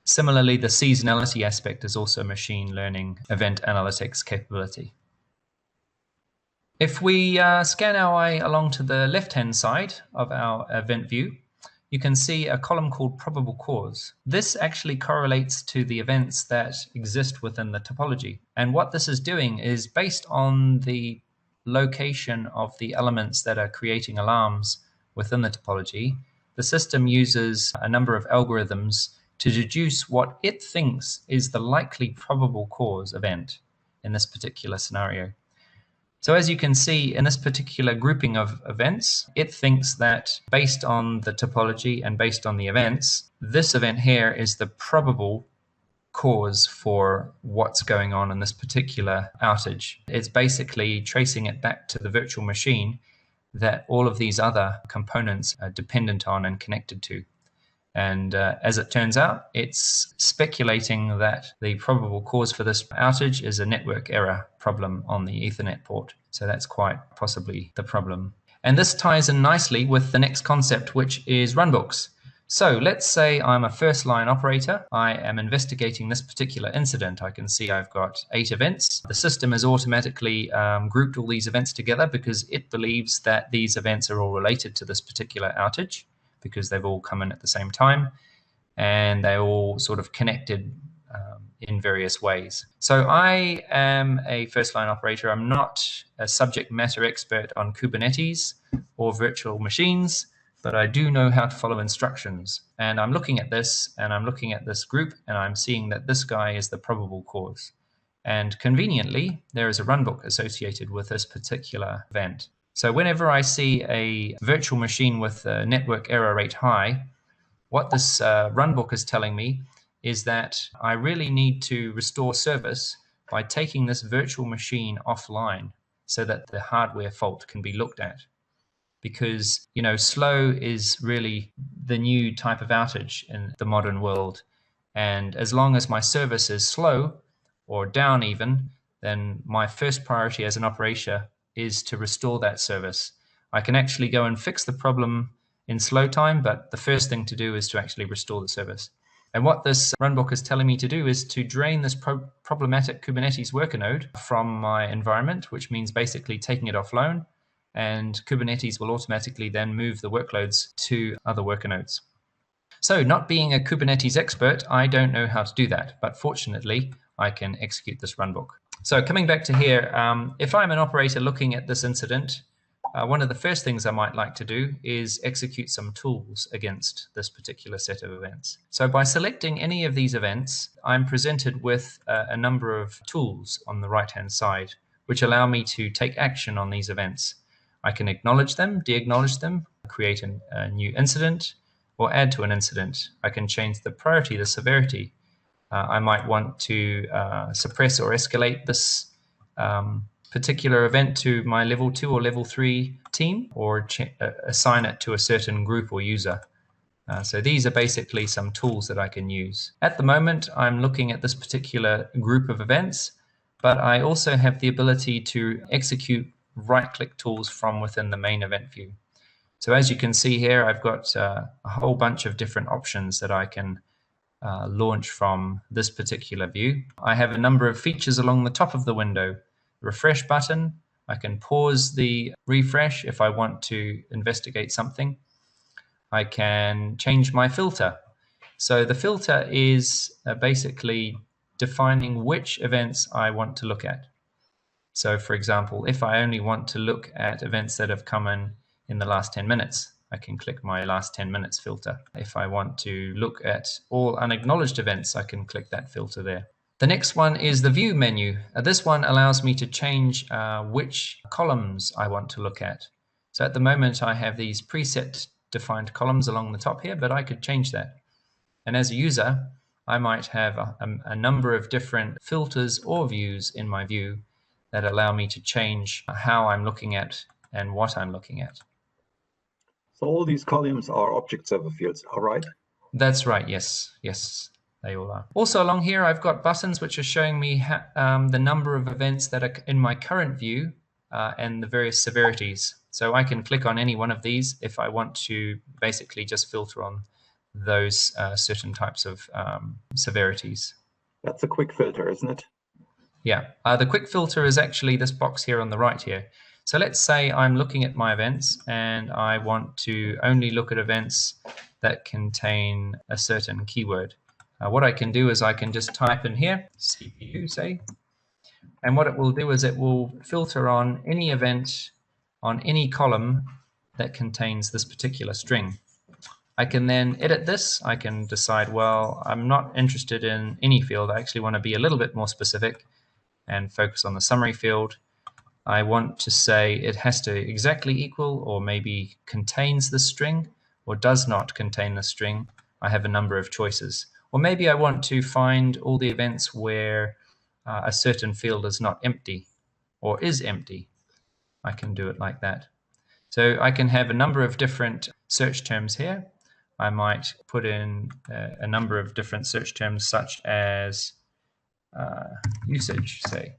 Similarly, the seasonality aspect is also machine learning event analytics capability. If we scan our eye along to the left-hand side of our event view, you can see a column called probable cause. This actually correlates to the events that exist within the topology. And what this is doing is based on the location of the elements that are creating alarms within the topology, the system uses a number of algorithms to deduce what it thinks is the likely probable cause event in this particular scenario. So as you can see in this particular grouping of events, it thinks that based on the topology and based on the events, this event here is the probable cause for what's going on in this particular outage. It's basically tracing it back to the virtual machine that all of these other components are dependent on and connected to. And as it turns out, it's speculating that the probable cause for this outage is a network error problem on the Ethernet port. So that's quite possibly the problem. And this ties in nicely with the next concept, which is runbooks. So let's say I'm a first line operator. I am investigating this particular incident. I can see I've got 8 events. The system has automatically grouped all these events together because it believes that these events are all related to this particular outage, because they've all come in at the same time and they're all sort of connected in various ways. So I am a first line operator. I'm not a subject matter expert on Kubernetes or virtual machines, but I do know how to follow instructions. And I'm looking at this and I'm looking at this group and I'm seeing that this guy is the probable cause. And conveniently, there is a runbook associated with this particular event. So whenever I see a virtual machine with a network error rate high, what this runbook is telling me is that I really need to restore service by taking this virtual machine offline so that the hardware fault can be looked at. Because, you know, slow is really the new type of outage in the modern world. And as long as my service is slow or down even, then my first priority as an operator is to restore that service. I can actually go and fix the problem in slow time, but the first thing to do is to actually restore the service. And what this runbook is telling me to do is to drain this problematic Kubernetes worker node from my environment, which means basically taking it offline, and Kubernetes will automatically then move the workloads to other worker nodes. So not being a Kubernetes expert, I don't know how to do that, but fortunately, I can execute this runbook. So coming back to here, if I'm an operator looking at this incident, one of the first things I might like to do is execute some tools against this particular set of events. So by selecting any of these events, I'm presented with a number of tools on the right-hand side, which allow me to take action on these events. I can acknowledge them, de-acknowledge them, create a new incident, or add to an incident. I can change the priority, the severity. I might want to suppress or escalate this particular event to my level 2 or level 3 team, or assign it to a certain group or user. So these are basically some tools that I can use. At the moment, I'm looking at this particular group of events, but I also have the ability to execute right-click tools from within the main event view. So as you can see here, I've got a whole bunch of different options that I can launch from this particular view. I have a number of features along the top of the window. Refresh button. I can pause the refresh if I want to investigate something. I can change my filter. So the filter is basically defining which events I want to look at. So for example, if I only want to look at events that have come in the last 10 minutes, I can click my last 10 minutes filter. If I want to look at all unacknowledged events, I can click that filter there. The next one is the view menu. This one allows me to change which columns I want to look at. So at the moment, I have these preset defined columns along the top here, but I could change that. And as a user, I might have a number of different filters or views in my view that allow me to change how I'm looking at and what I'm looking at. So all these columns are object server fields, all right? That's right, yes, yes. They all are. Also along here, I've got buttons which are showing me the number of events that are in my current view and the various severities. So I can click on any one of these if I want to basically just filter on those certain types of severities. That's a quick filter, isn't it? Yeah, the quick filter is actually this box here on the right here. So let's say I'm looking at my events and I want to only look at events that contain a certain keyword. What I can do is I can just type in here, CPU, say, and what it will do is it will filter on any event on any column that contains this particular string. I can then edit this. I can decide, well, I'm not interested in any field. I actually want to be a little bit more specific and focus on the summary field. I want to say it has to exactly equal or maybe contains the string or does not contain the string. I have a number of choices. Or maybe I want to find all the events where a certain field is not empty or is empty. I can do it like that. So I can have a number of different search terms here. I might put in a number of different search terms such as usage, say.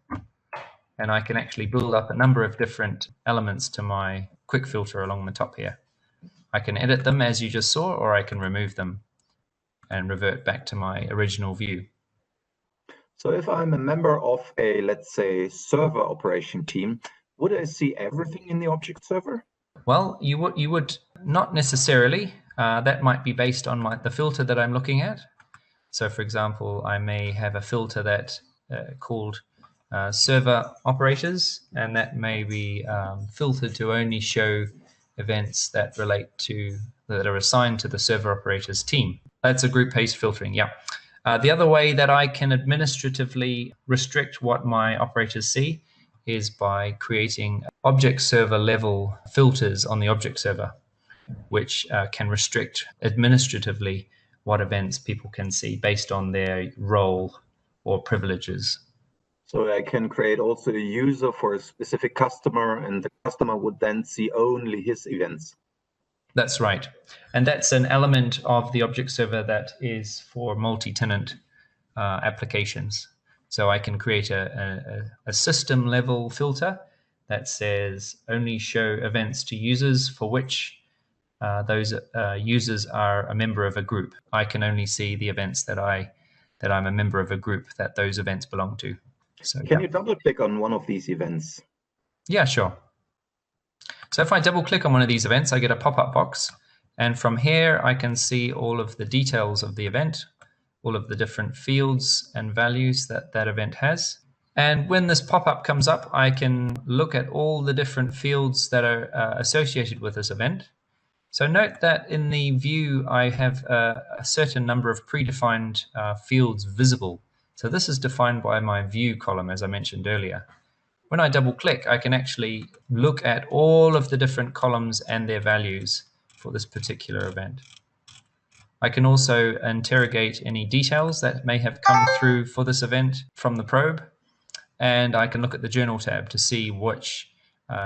And I can actually build up a number of different elements to my quick filter along the top here. I can edit them as you just saw, or I can remove them and revert back to my original view. So if I'm a member of a, let's say, server operation team, would I see everything in the object server? Well, you would not necessarily. That might be based on the filter that I'm looking at. So for example, I may have a filter that called server operators, and that may be filtered to only show events that relate to, that are assigned to the server operators team. That's a group-based filtering, yeah. The other way that I can administratively restrict what my operators see is by creating object server level filters on the object server, which can restrict administratively what events people can see based on their role or privileges. So I can create also a user for a specific customer, and the customer would then see only his events. That's right. And that's an element of the object server that is for multi-tenant applications. So I can create a system level filter that says only show events to users for which those users are a member of a group. I can only see the events that I'm a member of a group that those events belong to. So can you double click on one of these events? Yeah, sure. So if I double click on one of these events, I get a pop-up box. And from here, I can see all of the details of the event, all of the different fields and values that that event has. And when this pop-up comes up, I can look at all the different fields that are associated with this event. So note that in the view, I have a certain number of predefined fields visible. So this is defined by my view column, as I mentioned earlier. When I double click, I can actually look at all of the different columns and their values for this particular event. I can also interrogate any details that may have come through for this event from the probe. And I can look at the journal tab to see which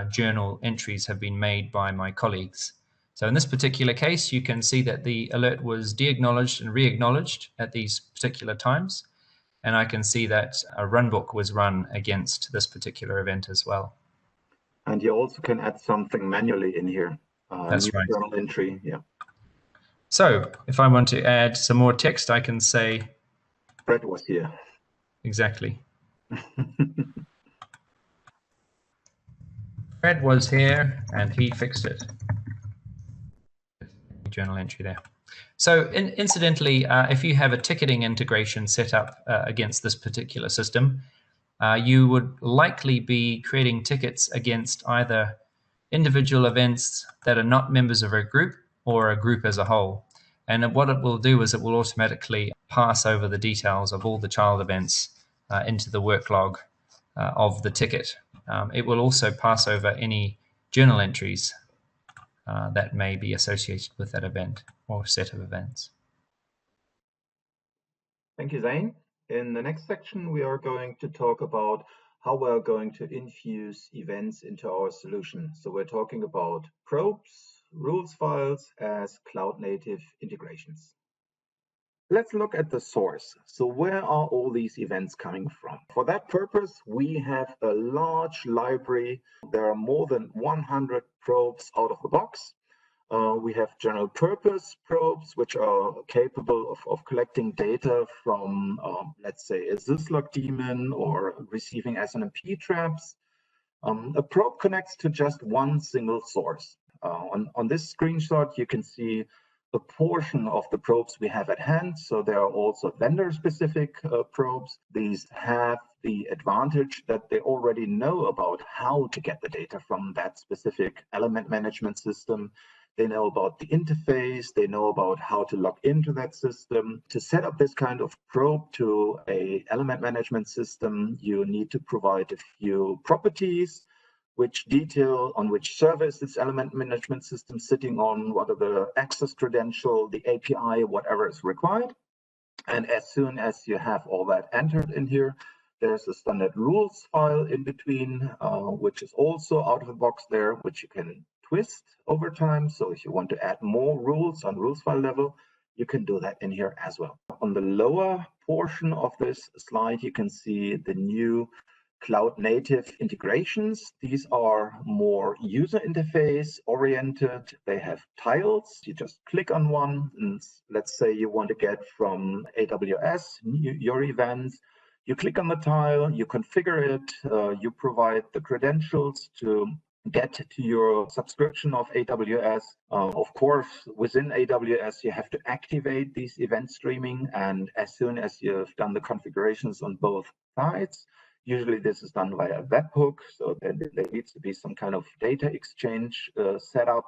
journal entries have been made by my colleagues. So in this particular case, you can see that the alert was de-acknowledged and re-acknowledged at these particular times. And I can see that a runbook was run against this particular event as well. And you also can add something manually in here. That's new right. journal entry, yeah. So if I want to add some more text, I can say Fred was here. Exactly. Fred was here and he fixed it. Journal entry there. So incidentally, if you have a ticketing integration set up against this particular system, you would likely be creating tickets against either individual events that are not members of a group or a group as a whole. And what it will do is it will automatically pass over the details of all the child events into the work log of the ticket. It will also pass over any journal entries that may be associated with that event or set of events. Thank you, Zane. In the next section, we are going to talk about how we're going to infuse events into our solution. So we're talking about probes, rules files as cloud-native integrations. Let's look at the source. So where are all these events coming from? For that purpose, we have a large library. There are more than 100 probes out of the box. We have general purpose probes, which are capable of collecting data from, let's say, a syslog daemon or receiving SNMP traps. A probe connects to just one single source. On this screenshot, you can see a portion of the probes we have at hand. So there are also vendor-specific probes. These have the advantage that they already know about how to get the data from that specific element management system. They know about the interface. They know about how to log into that system. To set up this kind of probe to an element management system, you need to provide a few properties which detail on which service this element management system sitting on, what are the access credential, the API, whatever is required. And as soon as you have all that entered in here, there's a standard rules file in between, which is also out of the box there, which you can twist over time. So if you want to add more rules on rules file level, you can do that in here as well. On the lower portion of this slide, you can see the new cloud native integrations. These are more user interface oriented. They have tiles. You just click on one, and let's say you want to get from AWS your events. You click on the tile, you configure it, you provide the credentials to get to your subscription of AWS. Of course, within AWS, you have to activate these event streaming. And as soon as you've done the configurations on both sides, usually this is done via webhook. So there needs to be some kind of data exchange set up.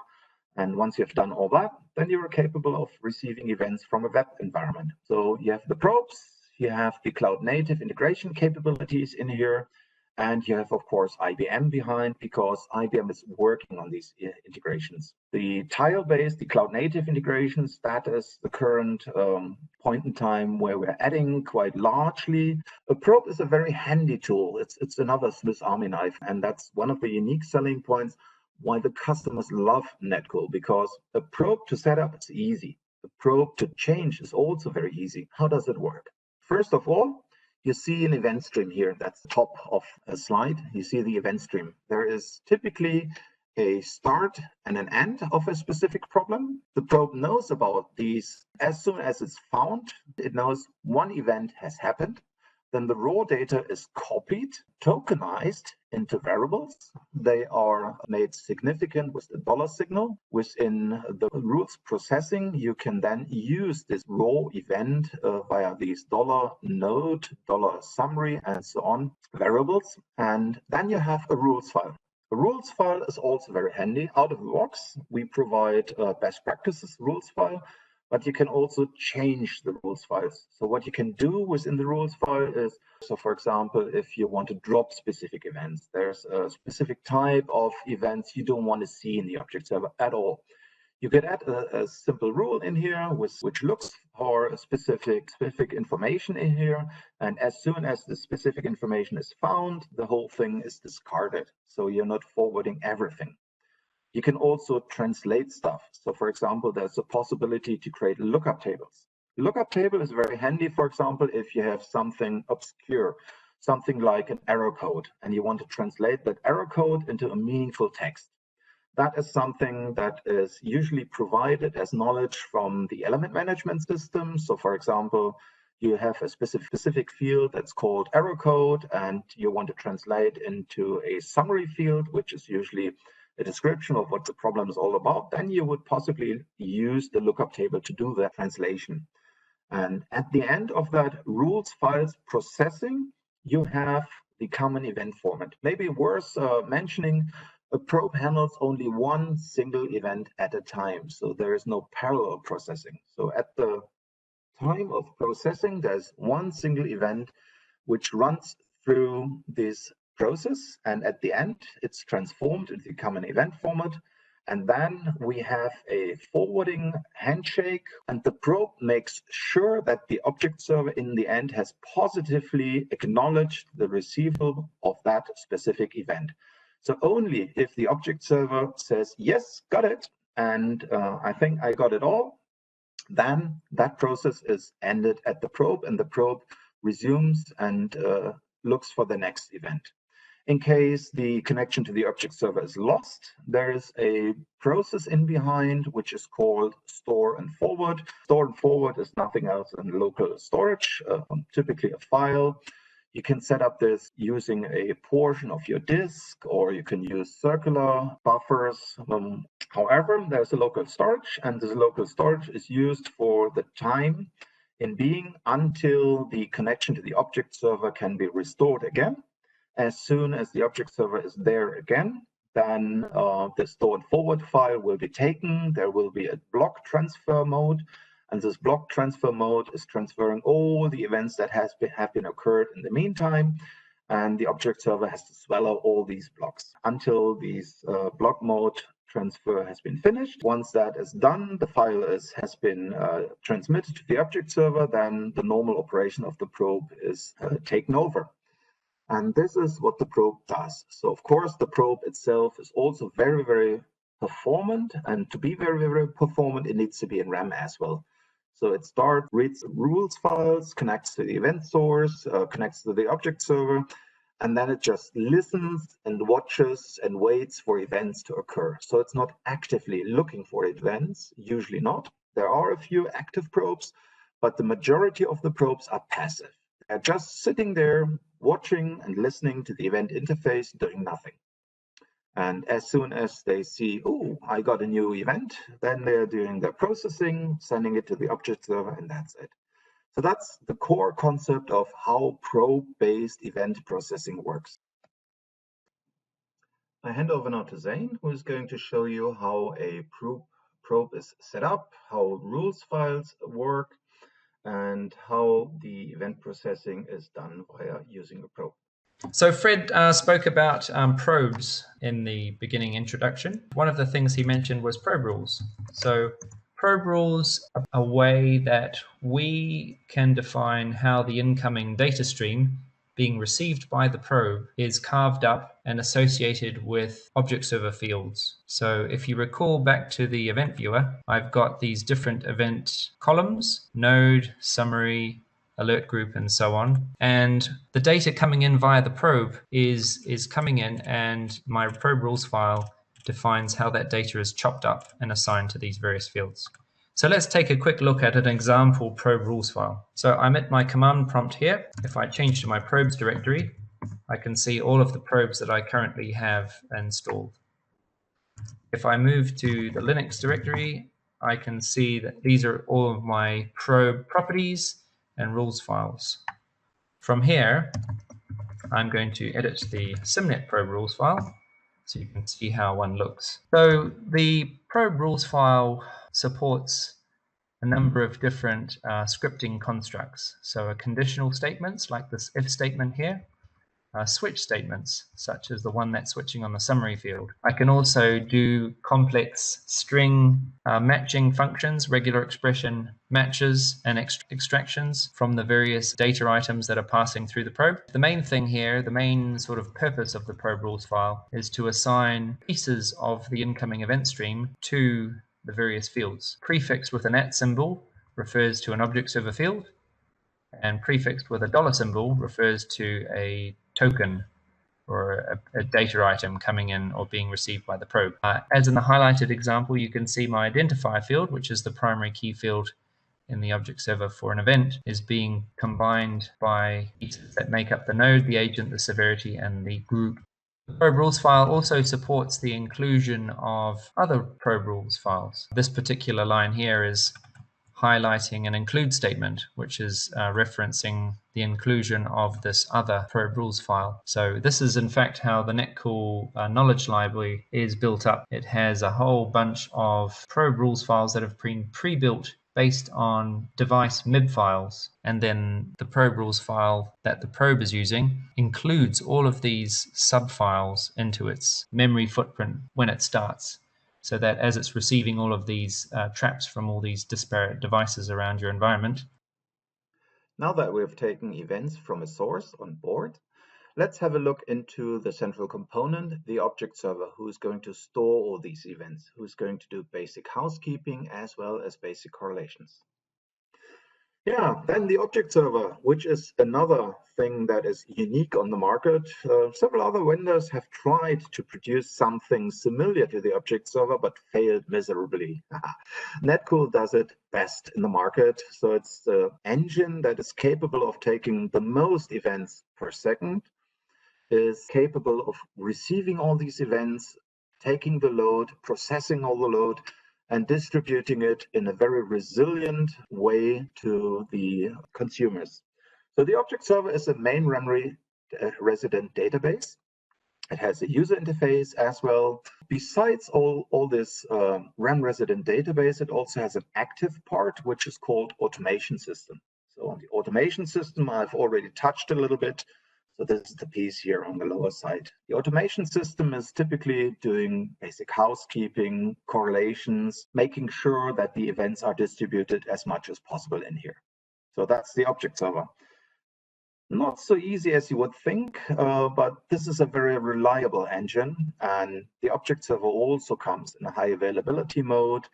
And once you've done all that, then you're capable of receiving events from a web environment. So you have the probes, you have the cloud native integration capabilities in here, and you have, of course, IBM behind, because IBM is working on these integrations. The tile-based, the cloud-native integrations, that is the current point in time where we're adding quite largely. A probe is a very handy tool. It's another Swiss Army knife, and that's one of the unique selling points why the customers love Netcool, because a probe to set up is easy. The probe to change is also very easy. How does it work? First of all, you see an event stream here. That's the top of a slide. You see the event stream. There is typically a start and an end of a specific problem. The probe knows about these. As soon as it's found, it knows one event has happened. Then the raw data is copied, tokenized into variables. They are made significant with the dollar signal. Within the rules processing, you can then use this raw event via these dollar node, dollar summary, and so on variables. And then you have a rules file. A rules file is also very handy. Out of the box, we provide best practices rules file, but you can also change the rules files. So what you can do within the rules file is, so for example, if you want to drop specific events, there's a specific type of events you don't want to see in the object server at all. You can add a simple rule in here which looks for a specific information in here. And as soon as the specific information is found, the whole thing is discarded. So you're not forwarding everything. You can also translate stuff. So for example, there's a possibility to create lookup tables. Lookup table is very handy, for example, if you have something obscure, something like an error code, and you want to translate that error code into a meaningful text. That is something that is usually provided as knowledge from the element management system. So for example, you have a specific field that's called error code, and you want to translate into a summary field, which is usually a description of what the problem is all about. Then you would possibly use the lookup table to do that translation. And at the end of that rules files processing, you have the common event format. Maybe worth mentioning, a probe handles only one single event at a time. So there is no parallel processing. So at the time of processing, there's one single event which runs through this process, and at the end it's transformed into the common event format. And then we have a forwarding handshake, and the probe makes sure that the object server in the end has positively acknowledged the receival of that specific event. So only if the object server says, yes, got it, and I think I got it all, then that process is ended at the probe, and the probe resumes and looks for the next event. In case the connection to the object server is lost, there is a process in behind which is called store and forward. Store and forward is nothing else than local storage, typically a file. You can set up this using a portion of your disk, or you can use circular buffers. However, there's a local storage, and this local storage is used for the time in being until the connection to the object server can be restored again. As soon as the object server is there again, then the store and forward file will be taken. There will be a block transfer mode, and this block transfer mode is transferring all the events that have been occurred in the meantime, and the object server has to swallow all these blocks until these block mode transfer has been finished. Once that is done, the file has been transmitted to the object server, then the normal operation of the probe is taken over. And this is what the probe does. So of course, the probe itself is also very, very performant. And to be very, very performant, it needs to be in RAM as well. So it starts, reads rules files, connects to the event source, connects to the object server, and then it just listens and watches and waits for events to occur. So it's not actively looking for events, usually not. There are a few active probes, but the majority of the probes are passive. They're just sitting there, watching and listening to the event interface, doing nothing. And as soon as they see, oh, I got a new event, then they're doing their processing, sending it to the object server, and that's it. So that's the core concept of how probe-based event processing works. I hand over now to Zane, who is going to show you how a probe is set up, how rules files work, and how the event processing is done via using a probe. So Fred spoke about probes in the beginning introduction. One of the things he mentioned was probe rules. So probe rules are a way that we can define how the incoming data stream being received by the probe is carved up and associated with object server fields. So if you recall back to the event viewer, I've got these different event columns: node, summary, alert group, and so on. And the data coming in via the probe is coming in, and my probe rules file defines how that data is chopped up and assigned to these various fields. So let's take a quick look at an example probe rules file. So I'm at my command prompt here. If I change to my probes directory, I can see all of the probes that I currently have installed. If I move to the Linux directory, I can see that these are all of my probe properties and rules files. From here, I'm going to edit the Symnet probe rules file so you can see how one looks. So the probe rules file supports a number of different scripting constructs. So conditional statements like this if statement here, switch statements, such as the one that's switching on the summary field. I can also do complex string matching functions, regular expression matches, and extractions from the various data items that are passing through the probe. The main thing here, the main sort of purpose of the probe rules file, is to assign pieces of the incoming event stream to the various fields. Prefixed with an @ symbol refers to an object server field, and prefixed with a $ symbol refers to a token or a data item coming in or being received by the probe. As in the highlighted example, you can see my identifier field, which is the primary key field in the object server for an event, is being combined by pieces that make up the node, the agent, the severity, and the group. The probe rules file also supports the inclusion of other probe rules files. This particular line here is highlighting an include statement, which is referencing the inclusion of this other probe rules file. So this is in fact how the Netcool knowledge library is built up. It has a whole bunch of probe rules files that have been pre-built based on device MIB files, and then the probe rules file that the probe is using includes all of these sub-files into its memory footprint when it starts, so that as it's receiving all of these traps from all these disparate devices around your environment. Now that we've taken events from a source on board, let's have a look into the central component, the object server, who's going to store all these events, who's going to do basic housekeeping as well as basic correlations. Yeah, then the object server, which is another thing that is unique on the market. Several other vendors have tried to produce something similar to the object server, but failed miserably. Netcool does it best in the market. So it's the engine that is capable of taking the most events per second, is capable of receiving all these events, taking the load, processing all the load, and distributing it in a very resilient way to the consumers. So the object server is a main memory resident database. It has a user interface as well. Besides all this RAM resident database, it also has an active part, which is called automation system. So on the automation system, I've already touched a little bit. So this is the piece here on the lower side. The automation system is typically doing basic housekeeping, correlations, making sure that the events are distributed as much as possible in here. So that's the object server. Not so easy as you would think, but this is a very reliable engine. And the object server also comes in a high availability mode.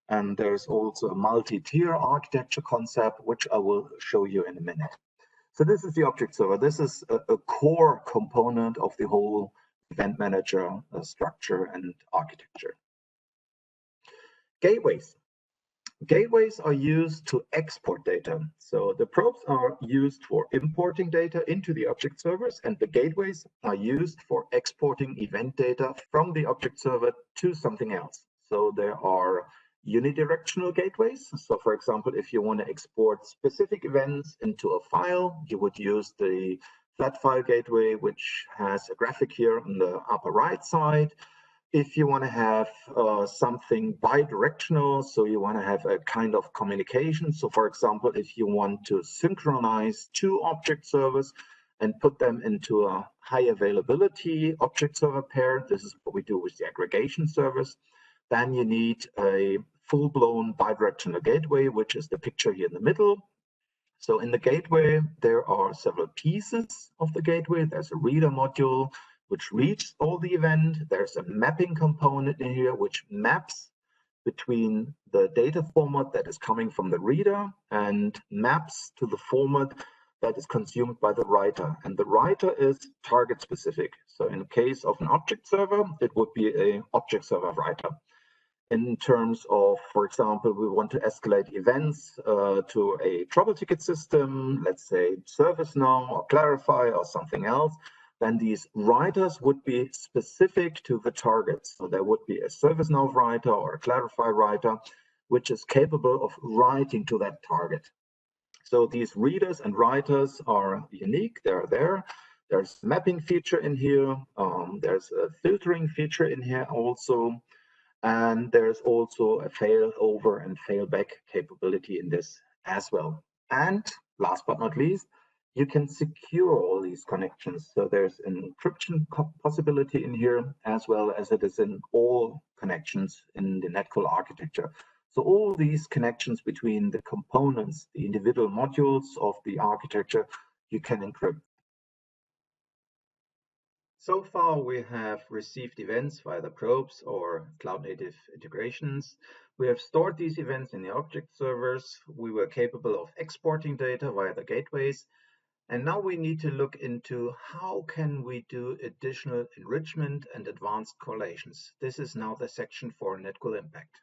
And there's also a multi-tier architecture concept, which I will show you in a minute. So this is the object server. This is a core component of the whole event manager structure and architecture. Gateways. Gateways are used to export data. So the probes are used for importing data into the object servers, and the gateways are used for exporting event data from the object server to something else. So there are unidirectional gateways. So for example, if you want to export specific events into a file, you would use the flat file gateway, which has a graphic here on the upper right side. If you want to have something bidirectional, so you want to have a kind of communication. So for example, if you want to synchronize two object servers and put them into a high availability object server pair, this is what we do with the aggregation service, then you need a full-blown bidirectional gateway, which is the picture here in the middle. So in the gateway, there are several pieces of the gateway. There's a reader module, which reads all the event. There's a mapping component in here, which maps between the data format that is coming from the reader and maps to the format that is consumed by the writer. And the writer is target specific. So in case of an object server, it would be an object server writer. In terms of, for example, we want to escalate events to a trouble ticket system, let's say ServiceNow or Clarify or something else, then these writers would be specific to the targets. So there would be a ServiceNow writer or a Clarify writer, which is capable of writing to that target. So these readers and writers are unique, they're there. There's a mapping feature in here, there's a filtering feature in here also. And there's also a failover and failback capability in this as well. And last but not least, you can secure all these connections. So there's an encryption possibility in here, as well as it is in all connections in the Netcall architecture. So all these connections between the components, the individual modules of the architecture, you can encrypt. So far, we have received events via the probes or cloud-native integrations. We have stored these events in the object servers. We were capable of exporting data via the gateways. And now we need to look into how can we do additional enrichment and advanced correlations. This is now the section for Netcool Impact.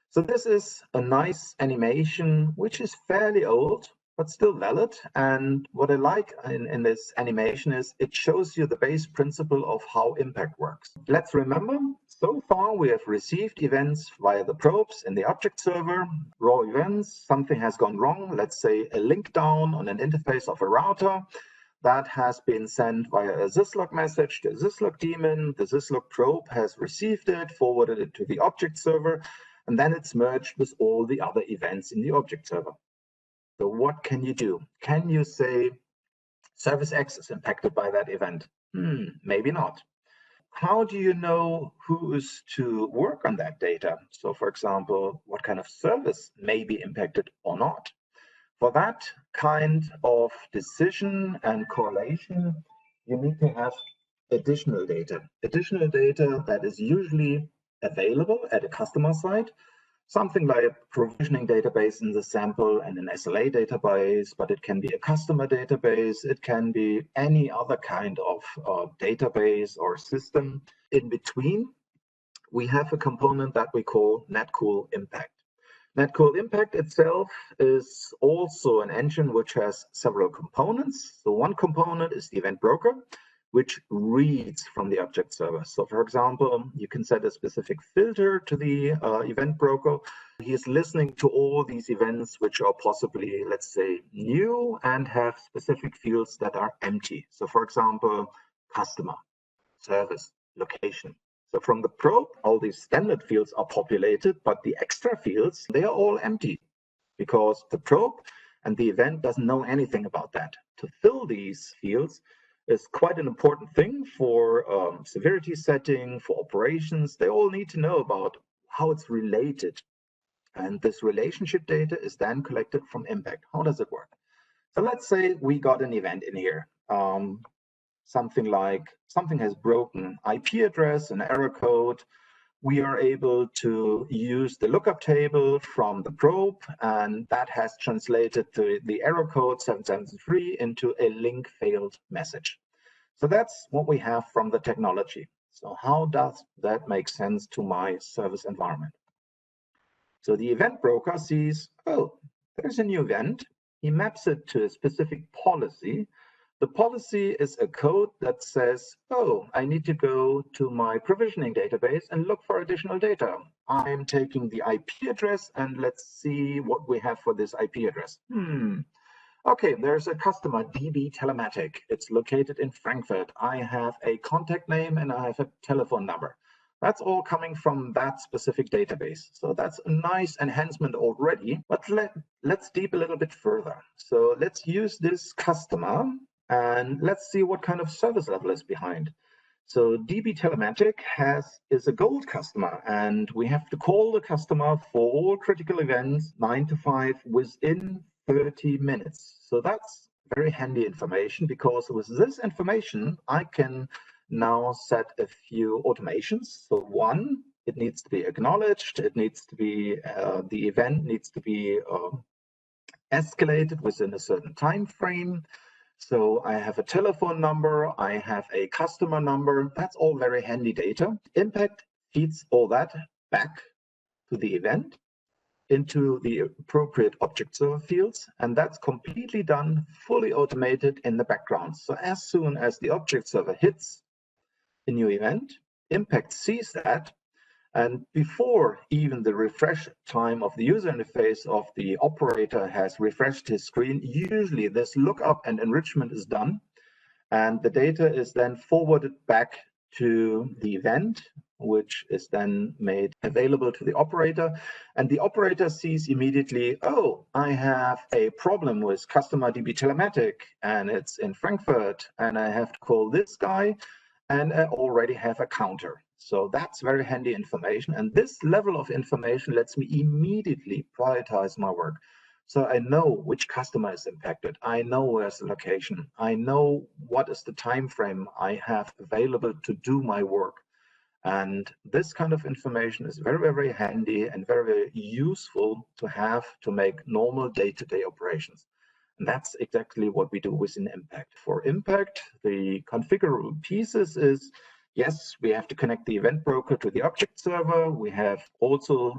So this is a nice animation, which is fairly old, but still valid. And what I like in this animation is it shows you the base principle of how impact works. Let's remember, so far we have received events via the probes in the object server, raw events, something has gone wrong, let's say a link down on an interface of a router. That has been sent via a syslog message to a syslog daemon. The syslog probe has received it, forwarded it to the object server, and then it's merged with all the other events in the object server. So what can you do? Can you say service X is impacted by that event? Maybe not. How do you know who is to work on that data? So for example, what kind of service may be impacted or not? For that kind of decision and correlation, you need to have additional data. Additional data that is usually available at a customer side. Something like a provisioning database in the sample and an SLA database, but it can be a customer database. It can be any other kind of database or system. In between, we have a component that we call Netcool Impact. Netcool Impact itself is also an engine which has several components. So one component is the event broker, which reads from the object server. So for example, you can set a specific filter to the event broker. He is listening to all these events which are possibly, let's say, new and have specific fields that are empty. So for example, customer, service, location. So from the probe, all these standard fields are populated, but the extra fields, they are all empty because the probe and the event doesn't know anything about that. To fill these fields is quite an important thing for severity setting, for operations. They all need to know about how it's related. And this relationship data is then collected from impact. How does it work? So let's say we got an event in here. Something like something has broken IP address, an error code. We are able to use the lookup table from the probe, and that has translated the error code 773 into a link failed message. So that's what we have from the technology. So how does that make sense to my service environment? So the event broker sees, oh, there's a new event. He maps it to a specific policy. The policy is a code that says, oh, I need to go to my provisioning database and look for additional data. I'm taking the IP address and let's see what we have for this IP address. Okay, there's a customer, DB Telematic. It's located in Frankfurt. I have a contact name and I have a telephone number. That's all coming from that specific database. So that's a nice enhancement already, but let's deep a little bit further. So let's use this customer and let's see what kind of service level is behind. So DB Telematic is a gold customer, and we have to call the customer for all critical events 9 to 5 within 30 minutes. So that's very handy information, because with this information, I can now set a few automations. So one, it needs to be acknowledged. It needs to be, the event needs to be escalated within a certain time frame. So I have a telephone number, I have a customer number. That's all very handy data. Impact feeds all that back to the event into the appropriate object server fields, and that's completely done, fully automated in the background. So as soon as the object server hits a new event, Impact sees that, and before even the refresh time of the user interface of the operator has refreshed his screen, usually this lookup and enrichment is done, and the data is then forwarded back to the event, which is then made available to the operator. And the operator sees immediately, oh, I have a problem with customer DB Telematic, and it's in Frankfurt, and I have to call this guy, and I already have a counter. So that's very handy information. And this level of information lets me immediately prioritize my work. So I know which customer is impacted. I know where's the location. I know what is the time frame I have available to do my work. And this kind of information is very, very handy and very, very useful to have to make normal day-to-day operations. And that's exactly what we do within Impact. For Impact, the configurable pieces is, yes, we have to connect the event broker to the object server. We have also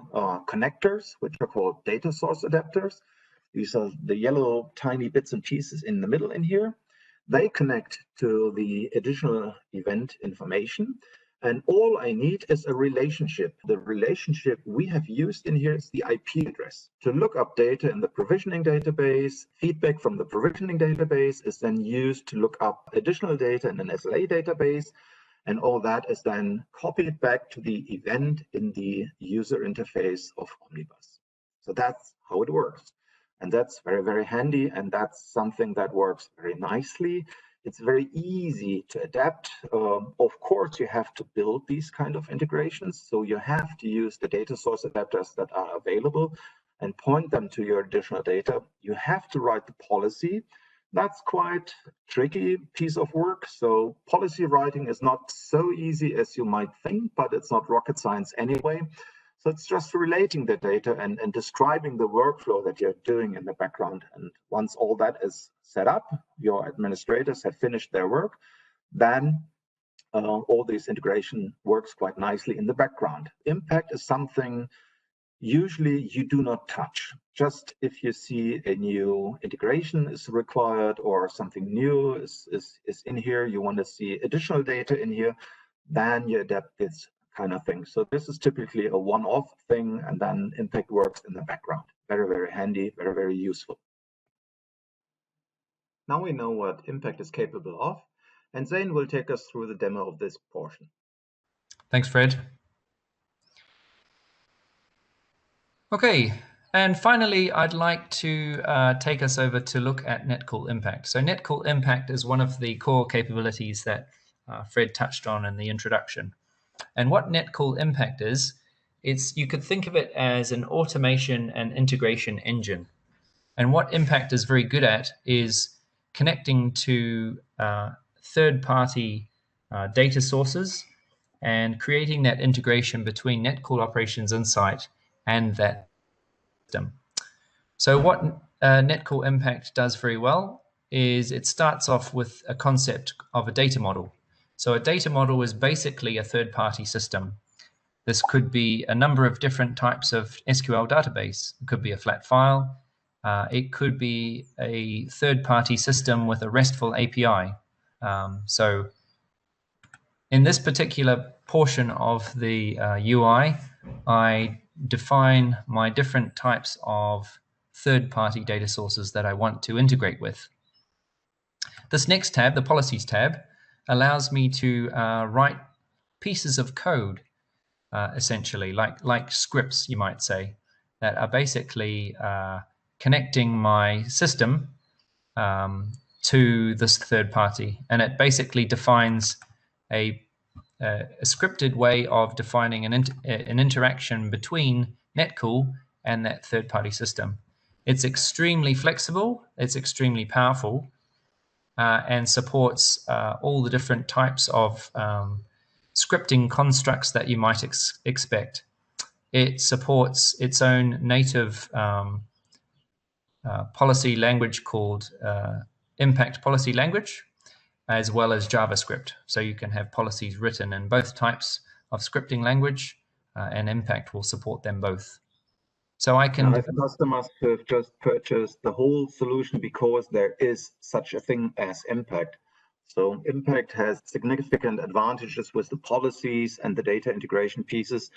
connectors, which are called data source adapters. These are the yellow tiny bits and pieces in the middle in here. They connect to the additional event information. And all I need is a relationship. The relationship we have used in here is the IP address. To look up data in the provisioning database, feedback from the provisioning database is then used to look up additional data in an SLA database. And all that is then copied back to the event in the user interface of Omnibus. So that's how it works. And that's very, very handy. And that's something that works very nicely. It's very easy to adapt. Of course, you have to build these kind of integrations. So you have to use the data source adapters that are available and point them to your additional data. You have to write the policy. That's quite a tricky piece of work. So policy writing is not so easy as you might think, but it's not rocket science anyway. So it's just relating the data and describing the workflow that you're doing in the background. And once all that is set up, your administrators have finished their work, then all this integration works quite nicely in the background. Impact is something usually you do not touch. Just if you see a new integration is required or something new is in here, you want to see additional data in here, then you adapt this kind of thing. So this is typically a one-off thing, and then Impact works in the background. Very, very handy, very, very useful. Now we know what Impact is capable of, and Zane will take us through the demo of this portion. Thanks, Fred. Okay, and finally, I'd like to take us over to look at Netcall Impact. So Netcall Impact is one of the core capabilities that Fred touched on in the introduction. And what Netcall Impact is, you could think of it as an automation and integration engine. And what Impact is very good at is connecting to third-party data sources and creating that integration between Netcool Operations Insight and that system. So what Netcall Impact does very well is it starts off with a concept of a data model. So a data model is basically a third-party system. This could be a number of different types of SQL database. It could be a flat file. It could be a third-party system with a RESTful API. So in this particular portion of the UI, I define my different types of third-party data sources that I want to integrate with. This next tab, the Policies tab, allows me to write pieces of code, essentially, like scripts, you might say, that are basically connecting my system to this third party. And it basically defines a scripted way of defining an interaction between Netcool and that third-party system. It's extremely flexible, it's extremely powerful, and supports all the different types of scripting constructs that you might expect. It supports its own native policy language called Impact Policy Language, as well as JavaScript. So you can have policies written in both types of scripting language, and Impact will support them both. So I can... Now, if customers have just purchased the whole solution because there is such a thing as Impact. So Impact has significant advantages with the policies and the data integration pieces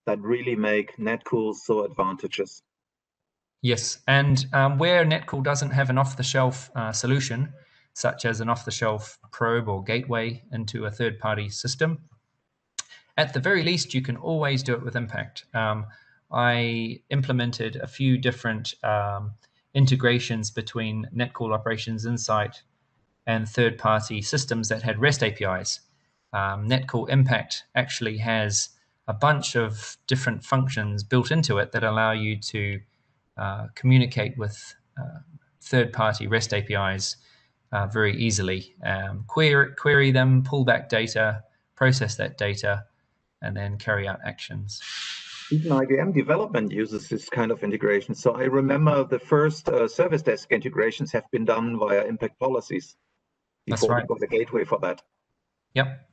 that really make Netcool so advantageous. Yes, and where Netcool doesn't have an off-the-shelf solution, such as an off-the-shelf probe or gateway into a third-party system, at the very least, you can always do it with Impact. I implemented a few different integrations between Netcool Operations Insight and third-party systems that had REST APIs. Netcall Impact actually has a bunch of different functions built into it that allow you to communicate with third-party REST APIs very easily. Query them, pull back data, process that data, and then carry out actions. Even IBM development uses this kind of integration. So I remember the first service desk integrations have been done via Impact policies before we got the gateway for that. Yep.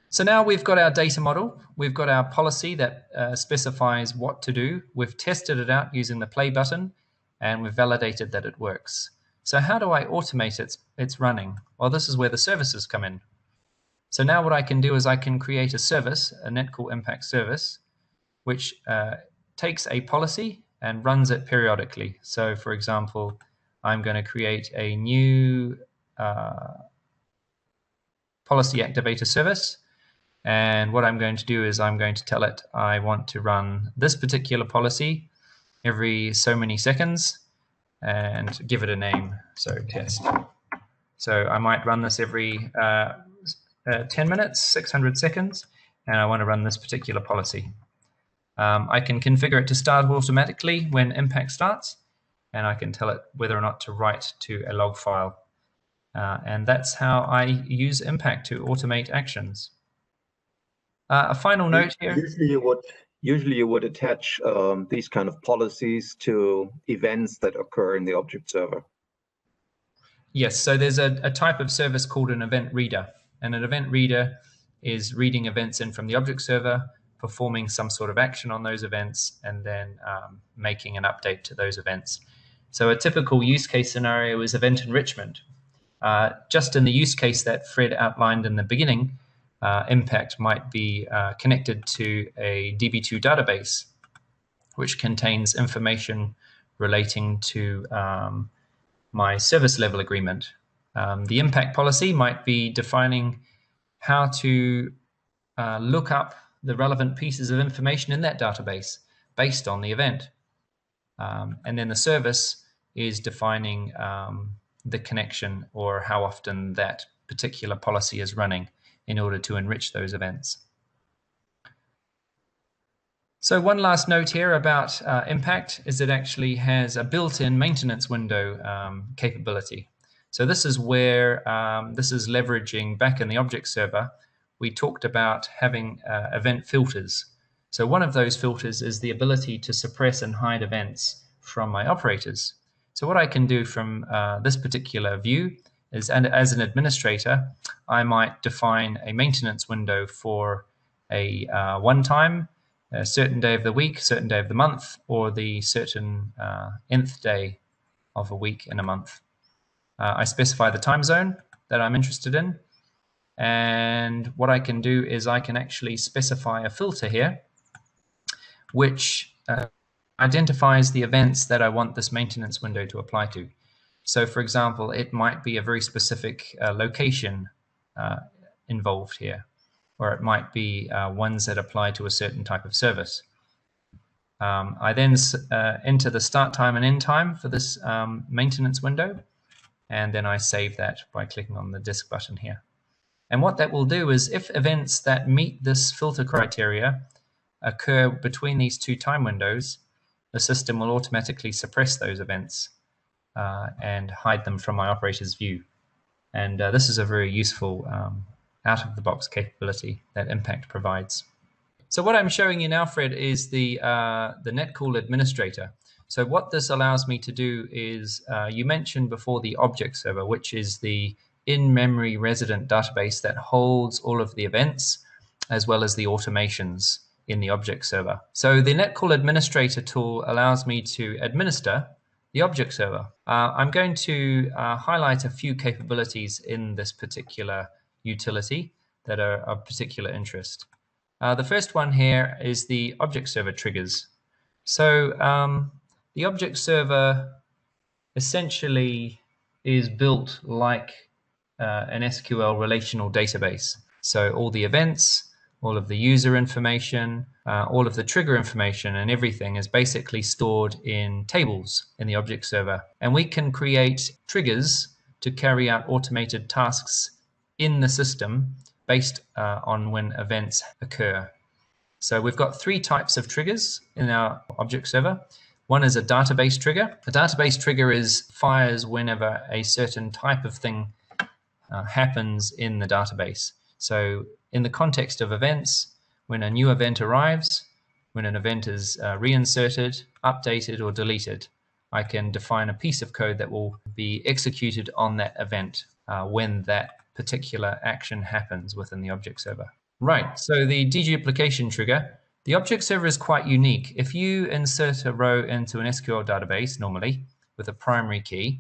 So now we've got our data model. We've got our policy that specifies what to do. We've tested it out using the play button, and we've validated that it works. So how do I automate its running? Well, this is where the services come in. So now what I can do is I can create a service, a Netcall Impact service, which takes a policy and runs it periodically. So for example, I'm going to create a new policy activator service. And what I'm going to do is I'm going to tell it I want to run this particular policy every so many seconds and give it a name, so test. So I might run this every 10 minutes, 600 seconds, and I want to run this particular policy. I can configure it to start automatically when Impact starts, and I can tell it whether or not to write to a log file. And that's how I use Impact to automate actions. A final note here. Usually you would attach these kind of policies to events that occur in the object server. Yes, so there's a type of service called an event reader. And an event reader is reading events in from the object server, performing some sort of action on those events, and then making an update to those events. So a typical use case scenario is event enrichment. Just in the use case that Fred outlined in the beginning, Impact might be connected to a DB2 database, which contains information relating to my service level agreement. The Impact policy might be defining how to look up the relevant pieces of information in that database based on the event. And then the service is defining the connection or how often that particular policy is running in order to enrich those events. So one last note here about Impact is it actually has a built-in maintenance window capability. So this is where this is leveraging back in the object server. We talked about having event filters. So one of those filters is the ability to suppress and hide events from my operators. So what I can do from this particular view is, and as an administrator, I might define a maintenance window for a one-time, a certain day of the week, certain day of the month, or the certain nth day of a week in a month. I specify the time zone that I'm interested in. And what I can do is I can actually specify a filter here, which identifies the events that I want this maintenance window to apply to. So for example, it might be a very specific location involved here, or it might be ones that apply to a certain type of service. I then enter the start time and end time for this maintenance window, and then I save that by clicking on the disk button here. And what that will do is, if events that meet this filter criteria occur between these two time windows, the system will automatically suppress those events and hide them from my operator's view. And this is a very useful out-of-the-box capability that Impact provides. So what I'm showing you now, Fred, is the Netcall Administrator. So what this allows me to do is, you mentioned before the object server, which is the in-memory resident database that holds all of the events as well as the automations in the object server. So the Netcall Administrator tool allows me to administer the object server. I'm going to highlight a few capabilities in this particular utility that are of particular interest. The first one here is the object server triggers. So the object server essentially is built like an SQL relational database. So all the events, all of the user information, all of the trigger information and everything is basically stored in tables in the object server. And we can create triggers to carry out automated tasks in the system based on when events occur. So we've got three types of triggers in our object server. One is a database trigger. A database trigger fires whenever a certain type of thing happens in the database. So in the context of events, when a new event arrives, when an event is reinserted, updated, or deleted, I can define a piece of code that will be executed on that event when that particular action happens within the object server. Right, so the deduplication trigger. The object server is quite unique. If you insert a row into an SQL database, normally, with a primary key,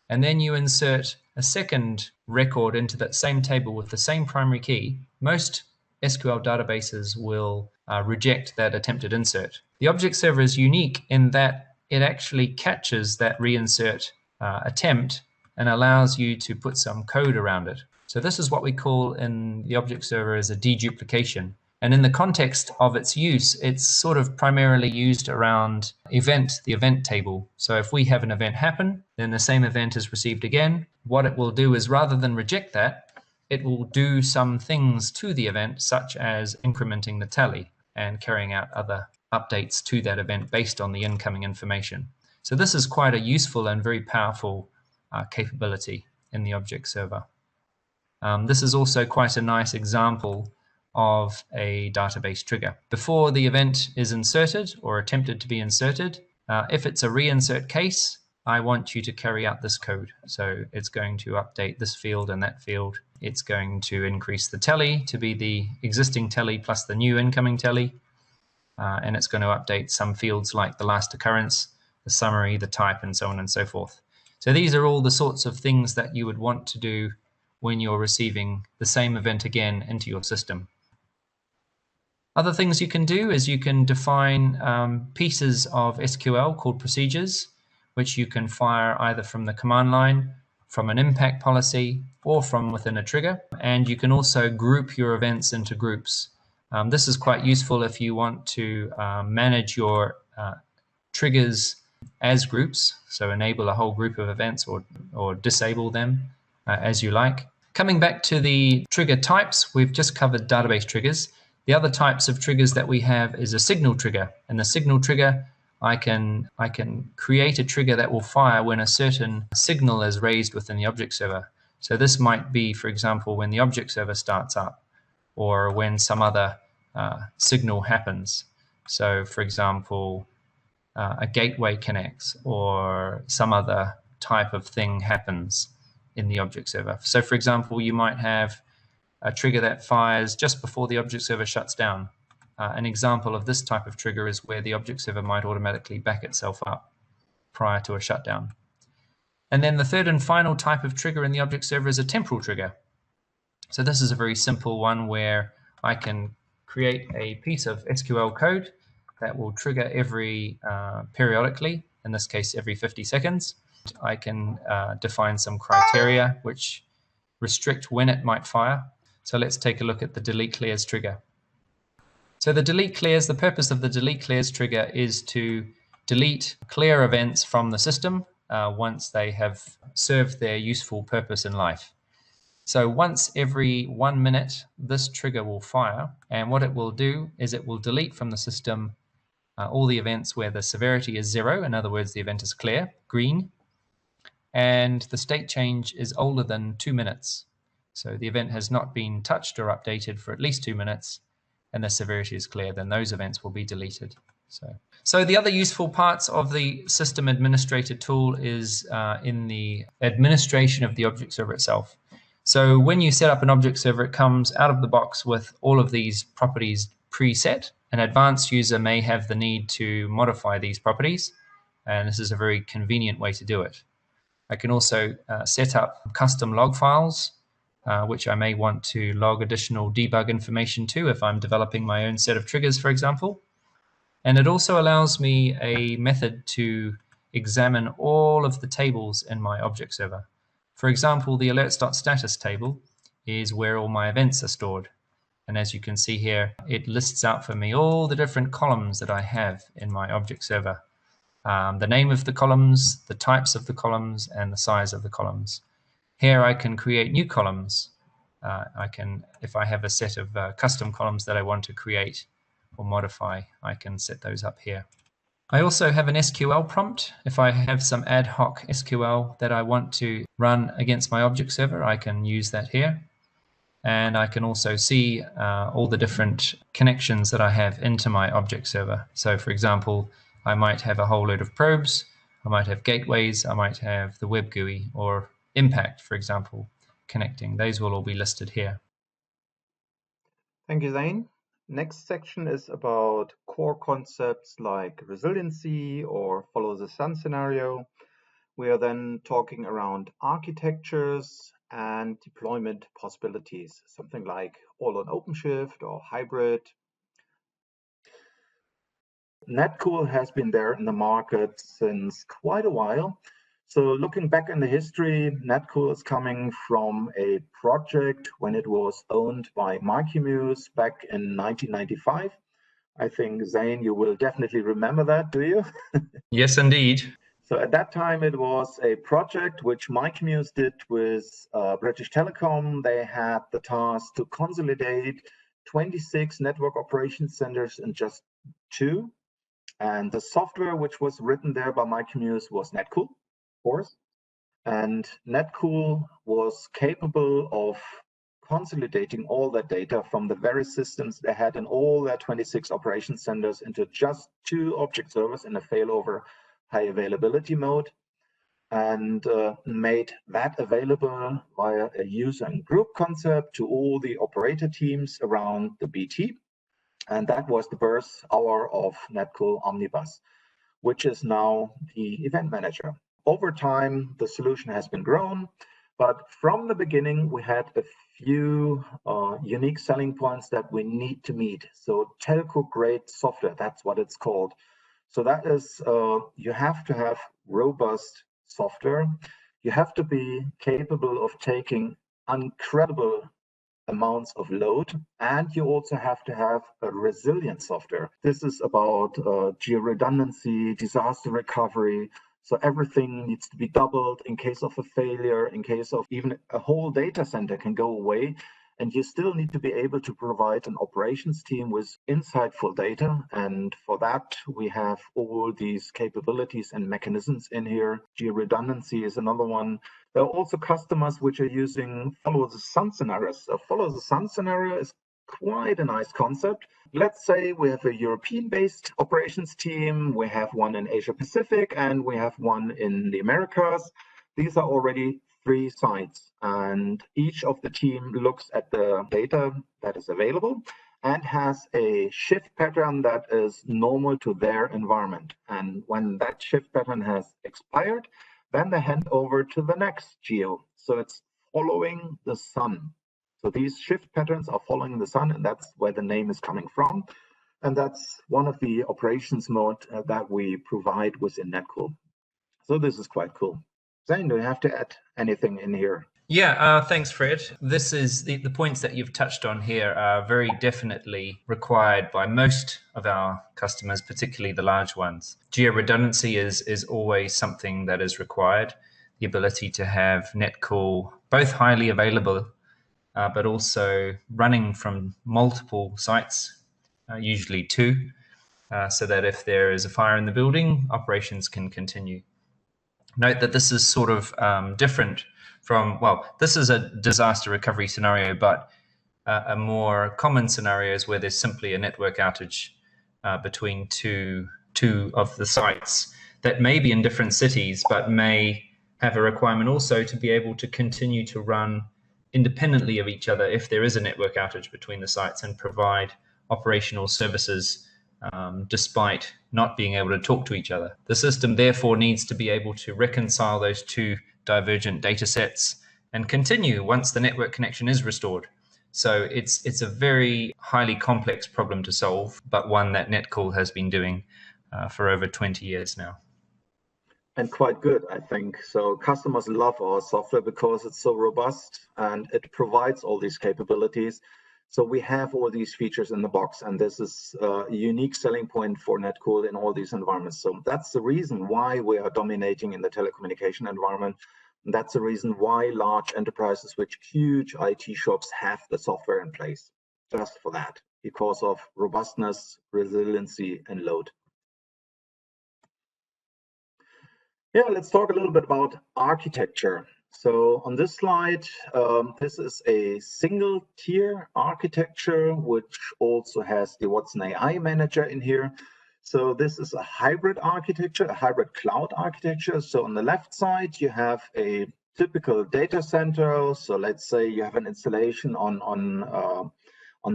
and then you insert a second record into that same table with the same primary key, most SQL databases will reject that attempted insert. The object server is unique in that it actually catches that reinsert attempt and allows you to put some code around it. So this is what we call in the object server as a deduplication. And in the context of its use, it's sort of primarily used around the event table. So if we have an event happen, then the same event is received again. What it will do is, rather than reject that, it will do some things to the event, such as incrementing the tally and carrying out other updates to that event based on the incoming information. So this is quite a useful and very powerful capability in the object server. This is also quite a nice example of a database trigger. Before the event is inserted or attempted to be inserted, if it's a reinsert case, I want you to carry out this code. So it's going to update this field and that field. It's going to increase the tally to be the existing tally plus the new incoming tally. And it's going to update some fields like the last occurrence, the summary, the type, and so on and so forth. So these are all the sorts of things that you would want to do when you're receiving the same event again into your system. Other things you can do is you can define pieces of SQL called procedures, which you can fire either from the command line, from an impact policy, or from within a trigger. And you can also group your events into groups. This is quite useful if you want to manage your triggers as groups, so enable a whole group of events or disable them as you like. Coming back to the trigger types, we've just covered database triggers. The other types of triggers that we have is a signal trigger. And the signal trigger, I can create a trigger that will fire when a certain signal is raised within the object server. So this might be, for example, when the object server starts up or when some other signal happens. So, for example, a gateway connects or some other type of thing happens in the object server. So, for example, you might have a trigger that fires just before the object server shuts down. An example of this type of trigger is where the object server might automatically back itself up prior to a shutdown. And then the third and final type of trigger in the object server is a temporal trigger. So this is a very simple one where I can create a piece of SQL code that will trigger every periodically, in this case every 50 seconds. I can define some criteria which restrict when it might fire. So let's take a look at the delete clears trigger. So the delete clears, the purpose of the delete clears trigger is to delete clear events from the system once they have served their useful purpose in life. So once every 1 minute, this trigger will fire, and what it will do is it will delete from the system all the events where the severity is 0, in other words, the event is clear, green, and the state change is older than 2 minutes. So the event has not been touched or updated for at least 2 minutes, and the severity is clear, then those events will be deleted. So the other useful parts of the system administrator tool is in the administration of the object server itself. So when you set up an object server, it comes out of the box with all of these properties preset. An advanced user may have the need to modify these properties, and this is a very convenient way to do it. I can also set up custom log files, which I may want to log additional debug information to if I'm developing my own set of triggers, for example. And it also allows me a method to examine all of the tables in my object server. For example, the alerts.status table is where all my events are stored. And as you can see here, it lists out for me all the different columns that I have in my object server. The name of the columns, the types of the columns, and the size of the columns. Here I can create new columns. If I have a set of custom columns that I want to create or modify, I can set those up here. I also have an SQL prompt. If I have some ad hoc SQL that I want to run against my object server, I can use that here. And I can also see all the different connections that I have into my object server. So for example, I might have a whole load of probes, I might have gateways, I might have the web GUI or Impact, for example, connecting. Those will all be listed here. Thank you, Zane. Next section is about core concepts like resiliency or follow the sun scenario. We are then talking around architectures and deployment possibilities, something like all on OpenShift or hybrid. Netcool has been there in the market since quite a while. So looking back in the history, Netcool is coming from a project when it was owned by Micromuse back in 1995. I think, Zane, you will definitely remember that, do you? Yes, indeed. So at that time, it was a project which Micromuse did with British Telecom. They had the task to consolidate 26 network operations centers in just 2. And the software which was written there by Micromuse was Netcool, of course. And Netcool was capable of consolidating all that data from the various systems they had in all their 26 operation centers into just 2 object servers in a failover high availability mode, and made that available via a user and group concept to all the operator teams around the BT. And that was the birth hour of Netcool Omnibus, which is now the event manager. Over time, the solution has been grown, but from the beginning, we had a few unique selling points that we need to meet. So telco-grade software, that's what it's called. So that is, you have to have robust software. You have to be capable of taking incredible amounts of load, and you also have to have a resilient software. This is about geo-redundancy, disaster recovery. So everything needs to be doubled in case of a failure, in case of even a whole data center can go away. And you still need to be able to provide an operations team with insightful data. And for that, we have all these capabilities and mechanisms in here. Geo-redundancy is another one. There are also customers which are using follow the sun scenarios. So follow the sun scenario is quite a nice concept. Let's say we have a European-based operations team, we have one in Asia Pacific, and we have one in the Americas. These are already 3 sites, and each of the team looks at the data that is available and has a shift pattern that is normal to their environment. And when that shift pattern has expired, then they hand over to the next geo. So it's following the sun. So these shift patterns are following the sun, and that's where the name is coming from. And that's one of the operations mode that we provide within Netcool. So this is quite cool. Zane, do you have to add anything in here? Yeah, thanks, Fred. This is the points that you've touched on here are very definitely required by most of our customers, particularly the large ones. Geo-redundancy is always something that is required. The ability to have Netcool both highly available, but also running from multiple sites, usually two, so that if there is a fire in the building, operations can continue. Note that this is sort of different from, well, this is a disaster recovery scenario, but a more common scenario is where there's simply a network outage between two of the sites that may be in different cities, but may have a requirement also to be able to continue to run independently of each other if there is a network outage between the sites and provide operational services despite not being able to talk to each other. The system therefore needs to be able to reconcile those two divergent data sets and continue once the network connection is restored. So it's a very highly complex problem to solve, but one that Netcool has been doing for over 20 years now. And quite good, I think. So customers love our software because it's so robust and it provides all these capabilities. So we have all these features in the box, and this is a unique selling point for Netcool in all these environments. So that's the reason why we are dominating in the telecommunication environment. And that's the reason why large enterprises with huge IT shops have the software in place, just for that, because of robustness, resiliency, and load. Yeah, let's talk a little bit about architecture. So on this slide, this is a single tier architecture, which also has the Watson AI Manager in here. So this is a hybrid architecture, a hybrid cloud architecture. So on the left side, you have a typical data center. So let's say you have an installation on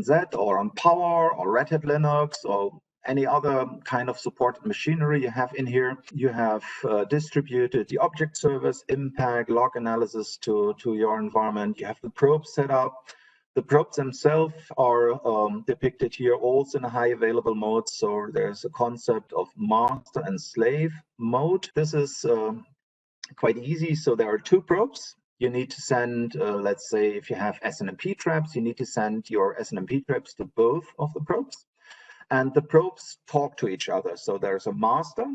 Z or on Power or Red Hat Linux or any other kind of supported machinery you have in here. You have distributed the object service, impact, log analysis to your environment. You have the probes set up. The probes themselves are depicted here also in a high available mode. So there's a concept of master and slave mode. This is quite easy. So there are two probes. You need to send, let's say, if you have SNMP traps, you need to send your SNMP traps to both of the probes. And the probes talk to each other. So there's a master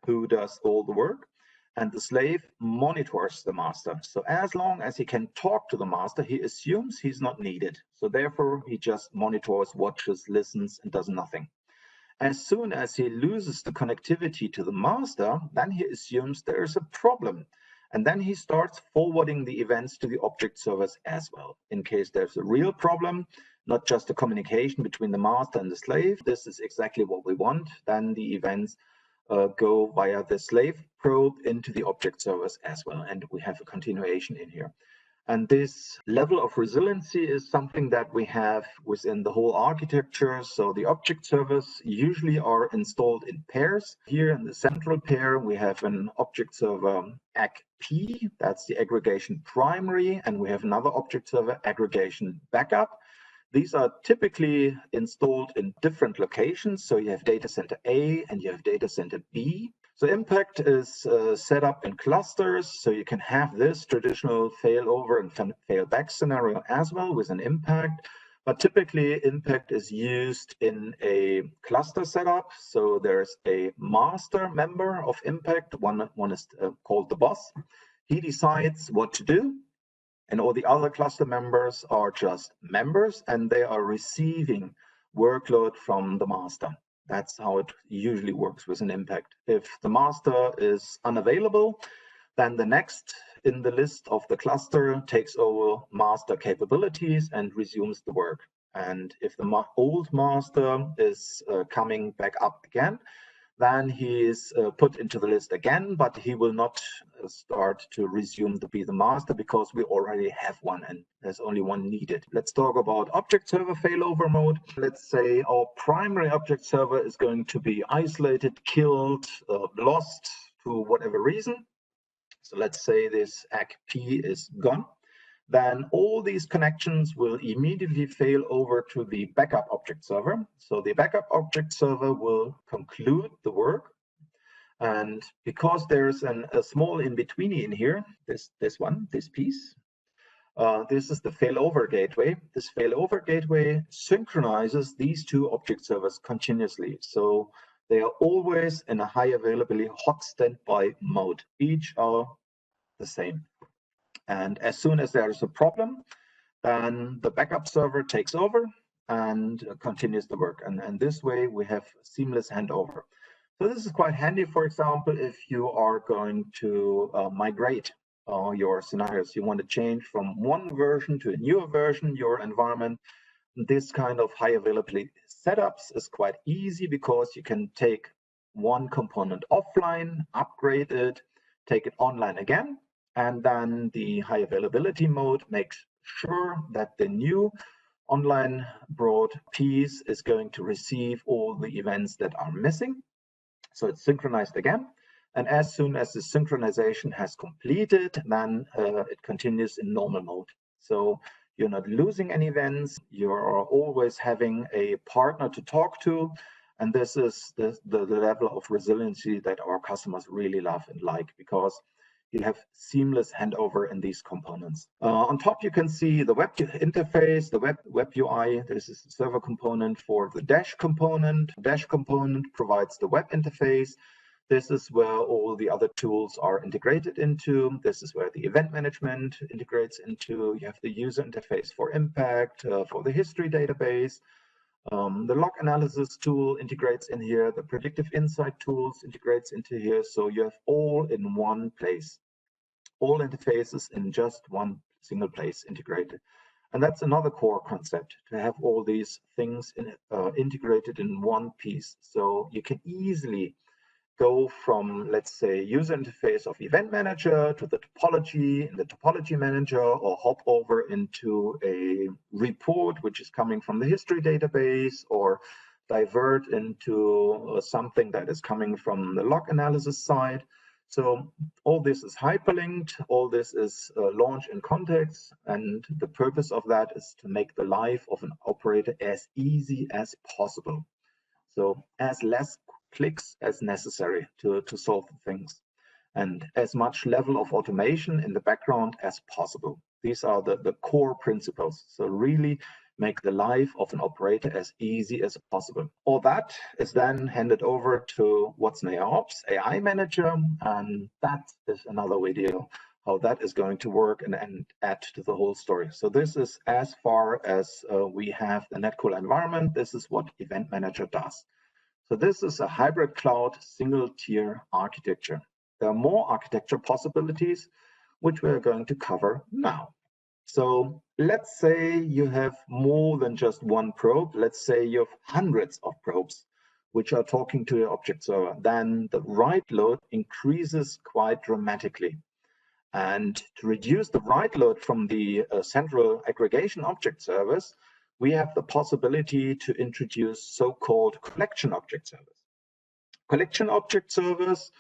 who does all the work, and the slave monitors the master. So as long as he can talk to the master, he assumes he's not needed. So therefore, he just monitors, watches, listens, and does nothing. As soon as he loses the connectivity to the master, then he assumes there is a problem. And then he starts forwarding the events to the object servers as well, in case there's a real problem, not just a communication between the master and the slave. This is exactly what we want. Then the events go via the slave probe into the object servers as well. And we have a continuation in here. And this level of resiliency is something that we have within the whole architecture. So the object servers usually are installed in pairs. Here in the central pair, we have an object server ACP, that's the aggregation primary, and we have another object server aggregation backup. These are typically installed in different locations. So you have data center A and you have data center B. So Impact is set up in clusters. So you can have this traditional failover and failback scenario as well with an Impact. But typically Impact is used in a cluster setup. So there's a master member of Impact. One is called the boss. He decides what to do. And all the other cluster members are just members, and they are receiving workload from the master. That's how it usually works with an Impact. If the master is unavailable, then the next in the list of the cluster takes over master capabilities and resumes the work. And if the old master is coming back up again, then he is put into the list again, but he will not start to resume to be the master because we already have one and there's only one needed. Let's talk about object server failover mode. Let's say our primary object server is going to be isolated, killed, lost to whatever reason. So let's say this ACP is gone. then all these connections will immediately fail over to the backup object server. So the backup object server will conclude the work. And because there's a small in-between in here, this piece, this is the failover gateway. This failover gateway synchronizes these two object servers continuously. So they are always in a high availability hot standby mode. Each are the same. And as soon as there is a problem, then the backup server takes over and continues the work. And this way we have seamless handover. So this is quite handy, for example, if you are going to migrate your scenarios. You want to change from one version to a newer version, your environment. This kind of high availability setups is quite easy because you can take one component offline, upgrade it, take it online again, and then the high availability mode makes sure that the new online brought piece is going to receive all the events that are missing. So it's synchronized again. And as soon as the synchronization has completed, then it continues in normal mode. So you're not losing any events. You're always having a partner to talk to. And this is the level of resiliency that our customers really love and like, because you have seamless handover in these components. On top, you can see the web interface, the web UI. This is the server component for the Dash component. Dash component provides the web interface. This is where all the other tools are integrated into. This is where the event management integrates into. You have the user interface for Impact, for the history database. The log analysis tool integrates in here. The predictive insight tools integrates into here. So you have all in one place, all interfaces in just one single place integrated. And that's another core concept, to have all these things integrated in one piece. So you can easily go from, let's say, user interface of event manager to the topology in the topology manager, or hop over into a report which is coming from the history database, or divert into something that is coming from the log analysis side. So all this is hyperlinked, all this is launched in context, and the purpose of that is to make the life of an operator as easy as possible. So as less clicks as necessary to solve things, and as much level of automation in the background as possible. These are the core principles. So really make the life of an operator as easy as possible. All that is then handed over to Watson AIOps, AI Manager, and that is another video how that is going to work and add to the whole story. So this is as far as we have the Netcool environment. This is what Event Manager does. So this is a hybrid cloud single tier architecture. There are more architecture possibilities, which we're going to cover now. So let's say you have more than just one probe. Let's say you have hundreds of probes which are talking to your object server. Then the write load increases quite dramatically. And to reduce the write load from the central aggregation object servers, we have the possibility to introduce so-called collection object servers. Collection object servers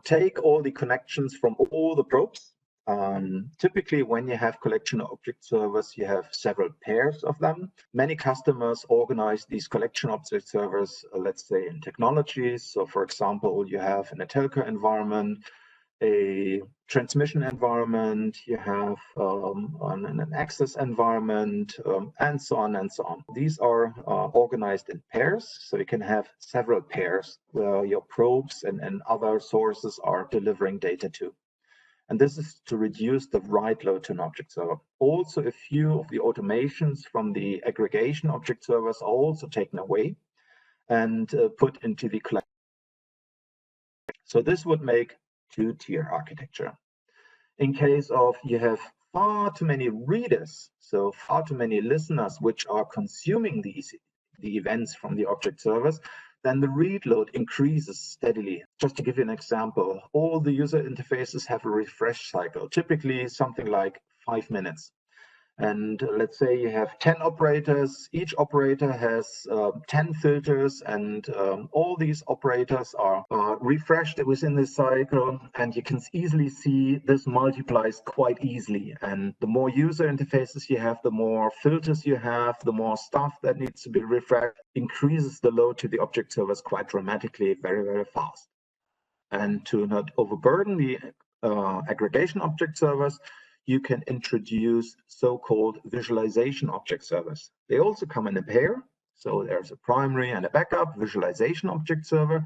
take all the connections from all the probes. Typically, when you have collection object servers, you have several pairs of them. Many customers organize these collection object servers, let's say, in technologies. So, for example, you have in a telco environment, a transmission environment, you have an access environment, and so on and so on. These are organized in pairs, so you can have several pairs where your probes and other sources are delivering data to. And this is to reduce the write load to an object server. Also, a few of the automations from the aggregation object servers are also taken away and put into the collection. So this would make two-tier architecture. In case of you have far too many readers, so far too many listeners which are consuming the events from the object servers, then the read load increases steadily. Just to give you an example, all the user interfaces have a refresh cycle, typically something like 5 minutes. And let's say you have 10 operators. Each operator has 10 filters, and all these operators are refreshed within this cycle. And you can easily see this multiplies quite easily. And the more user interfaces you have, the more filters you have, the more stuff that needs to be refreshed, increases the load to the object servers quite dramatically, very, very fast. And to not overburden the aggregation object servers, you can introduce so-called visualization object servers. They also come in a pair. So there's a primary and a backup visualization object server.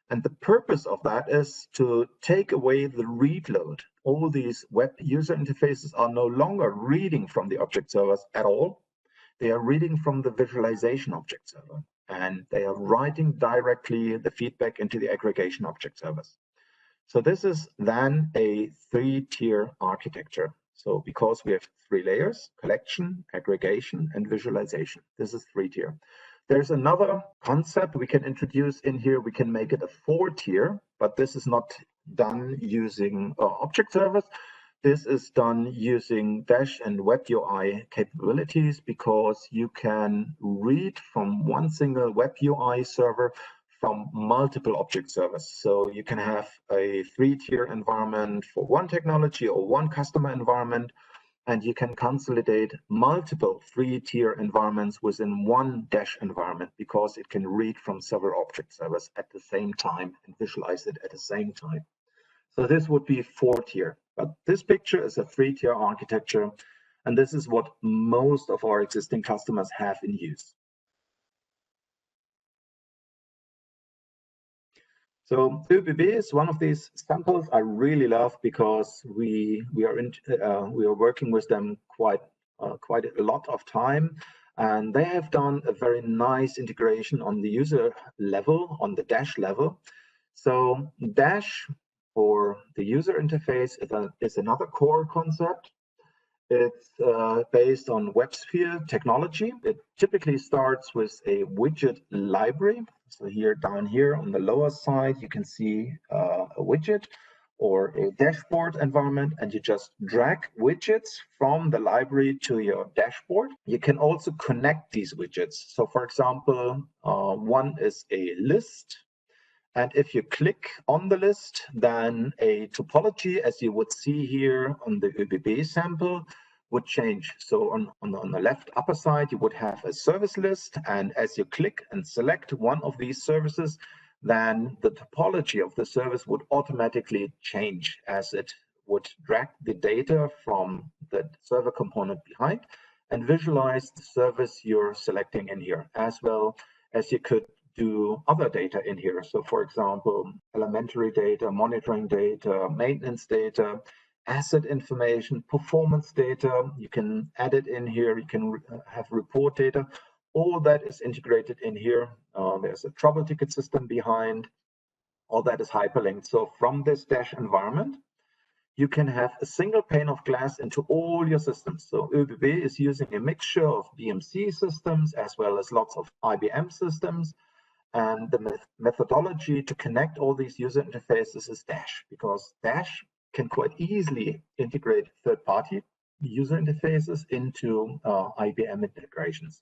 And the purpose of that is to take away the read load. All these web user interfaces are no longer reading from the object servers at all. They are reading from the visualization object server, and they are writing directly the feedback into the aggregation object servers. So this is then a three-tier architecture. So because we have 3 layers, collection, aggregation, and visualization. This is 3-tier. There's another concept we can introduce in here. We can make it a 4-tier, but this is not done using object servers. This is done using Dash and Web UI capabilities, because you can read from one single Web UI server from multiple object servers. So you can have a 3-tier environment for one technology or one customer environment, and you can consolidate multiple 3-tier environments within one Dash environment, because it can read from several object servers at the same time and visualize it at the same time. So this would be 4-tier, but this picture is a 3-tier architecture, and this is what most of our existing customers have in use. So ÖBB is one of these samples I really love, because we are working with them quite a lot of time, and they have done a very nice integration on the user level, on the Dash level. So Dash, for the user interface, is another core concept. It's based on WebSphere technology. It typically starts with a widget library. So here, down here on the lower side, you can see a widget or a dashboard environment, and you just drag widgets from the library to your dashboard. You can also connect these widgets. So for example, one is a list. And if you click on the list, then a topology, as you would see here on the ÖBB sample, would change. So on the left upper side, you would have a service list. And as you click and select one of these services, then the topology of the service would automatically change, as it would drag the data from the server component behind and visualize the service you're selecting in here, as well as you could do other data in here. So for example, elementary data, monitoring data, maintenance data, asset information, performance data. You can add it in here. You can have report data. All that is integrated in here. There's a trouble ticket system behind. All that is hyperlinked. So from this Dash environment, you can have a single pane of glass into all your systems. So ÖBB is using a mixture of BMC systems as well as lots of IBM systems. And the methodology to connect all these user interfaces is Dash, because Dash can quite easily integrate third-party user interfaces into IBM integrations.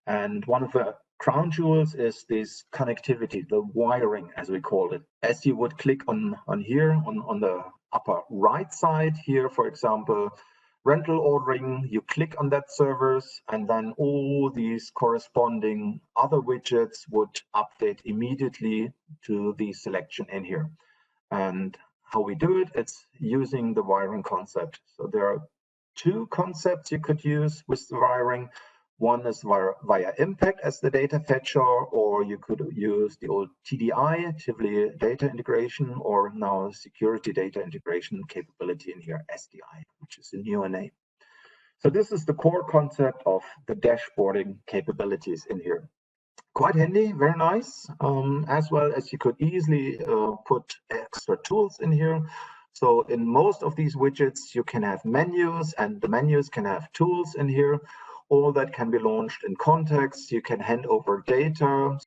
And one of the crown jewels is this connectivity, the wiring, as we call it. As you would click on here, on the upper right side here, for example, rental ordering, you click on that servers, and then all these corresponding other widgets would update immediately to the selection in here. And how we do it, it's using the wiring concept. So there are 2 concepts you could use with the wiring. One is via Impact as the data fetcher, or you could use the old TDI, Tivoli data integration, or now security data integration capability in here, SDI, which is a newer name. So this is the core concept of the dashboarding capabilities in here. Quite handy, very nice, as well as you could easily put extra tools in here. So in most of these widgets, you can have menus, and the menus can have tools in here. All that can be launched in context. You can hand over data.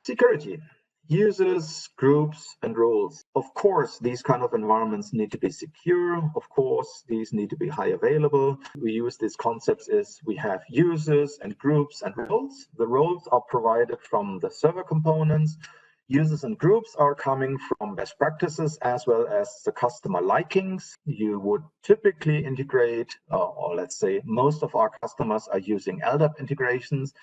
Security. users, groups, and roles. Of course, these kind of environments need to be secure. Of course, these need to be high available. We use these concepts as we have users and groups and roles. The roles are provided from the server components. Users and groups are coming from best practices as well as the customer likings. You would typically integrate, or let's say most of our customers are using LDAP integrations.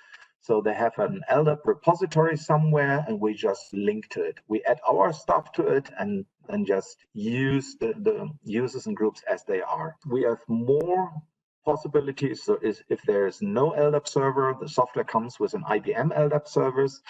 So they have an LDAP repository somewhere, and we just link to it. We add our stuff to it and just use the users and groups as they are. We have more possibilities. So if there is no LDAP server, the software comes with an IBM LDAP servers.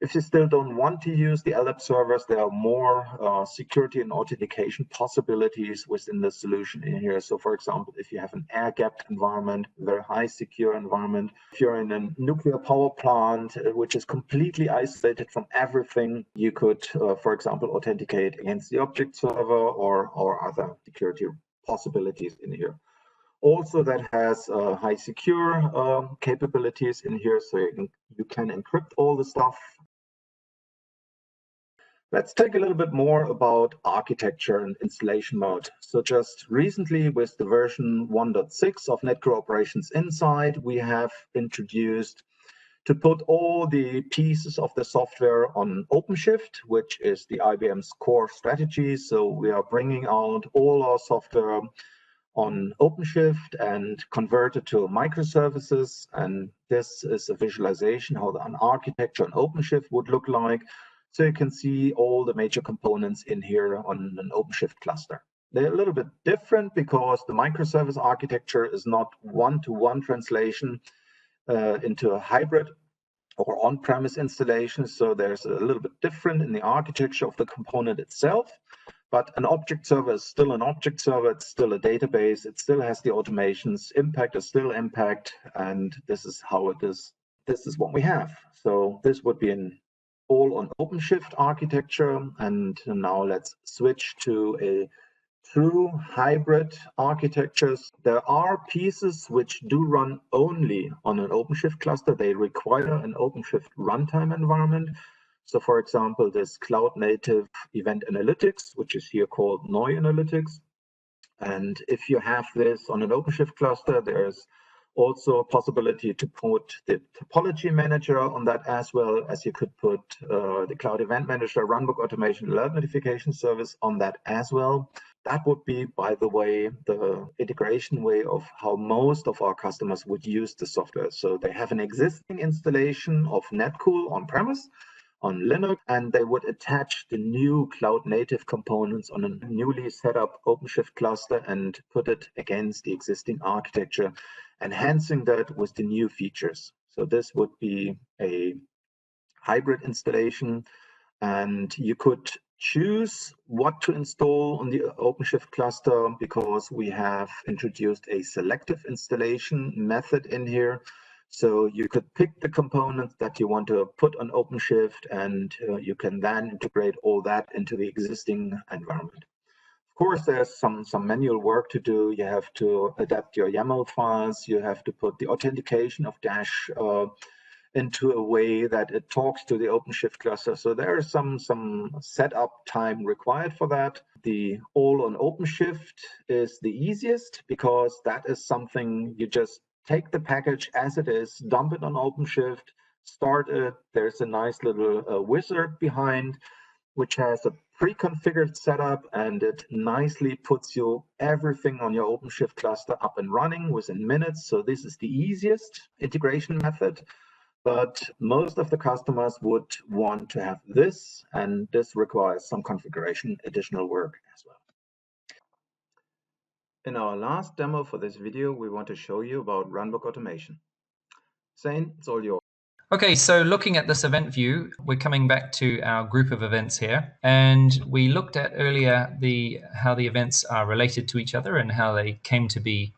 If you still don't want to use the LDAP servers, there are more security and authentication possibilities within the solution in here. So for example, if you have an air-gapped environment, very high secure environment, if you're in a nuclear power plant, which is completely isolated from everything, you could, for example, authenticate against the object server or other security possibilities in here. Also, that has high secure capabilities in here, so you can encrypt all the stuff. Let's take a little bit more about architecture and installation mode. So just recently with the version 1.6 of Netcool Operations Insight, we have introduced to put all the pieces of the software on OpenShift, which is the IBM's core strategy. So we are bringing out all our software on OpenShift and convert it to microservices. And this is a visualization how an architecture on OpenShift would look like. So you can see all the major components in here on an OpenShift cluster. They're a little bit different because the microservice architecture is not one-to-one translation into a hybrid or on-premise installation. So there's a little bit different in the architecture of the component itself. But an object server is still an object server. It's still a database. It still has the automations. Impact is still Impact. And this is how it is. This is what we have. So this would be an all on OpenShift architecture. And now let's switch to a true hybrid architectures. There are pieces which do run only on an OpenShift cluster. They require an OpenShift runtime environment. So for example, this cloud native event analytics, which is here called NOI analytics. And if you have this on an OpenShift cluster, there's also a possibility to put the topology manager on that, as well as you could put the cloud event manager, Runbook Automation, alert notification service on that as well. That would be, by the way, the integration way of how most of our customers would use the software. So they have an existing installation of Netcool on-premise on Linux, and they would attach the new cloud native components on a newly set up OpenShift cluster and put it against the existing architecture, enhancing that with the new features. So this would be a hybrid installation, and you could choose what to install on the OpenShift cluster because we have introduced a selective installation method in here. So you could pick the components that you want to put on OpenShift, and you can then integrate all that into the existing environment. Of course, there's some manual work to do. You have to adapt your YAML files. You have to put the authentication of Dash into a way that it talks to the OpenShift cluster. So there is some setup time required for that. The all on OpenShift is the easiest because that is something you just take the package as it is, dump it on OpenShift, start it. There's a nice little wizard behind, which has a pre-configured setup, and it nicely puts you everything on your OpenShift cluster up and running within minutes. So this is the easiest integration method. But most of the customers would want to have this, and this requires some configuration, additional work as well. In our last demo for this video, we want to show you about Runbook Automation. Zane, it's all yours. Okay, so looking at this event view, we're coming back to our group of events here. And we looked at earlier how the events are related to each other and how they came to be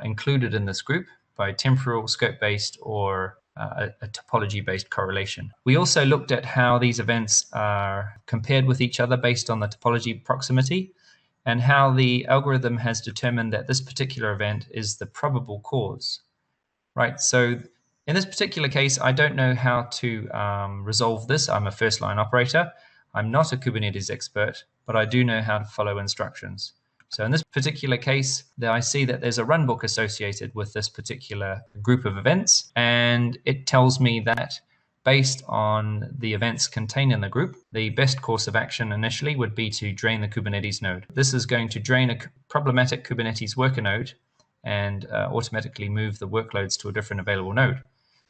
included in this group by temporal, scope-based, or a topology-based correlation. We also looked at how these events are compared with each other based on the topology proximity, and how the algorithm has determined that this particular event is the probable cause. Right, so In this particular case, I don't know how to resolve this. I'm a first-line operator. I'm not a Kubernetes expert, but I do know how to follow instructions. So in this particular case, I see that there's a runbook associated with this particular group of events, and it tells me that based on the events contained in the group, the best course of action initially would be to drain the Kubernetes node. This is going to drain a problematic Kubernetes worker node and automatically move the workloads to a different available node.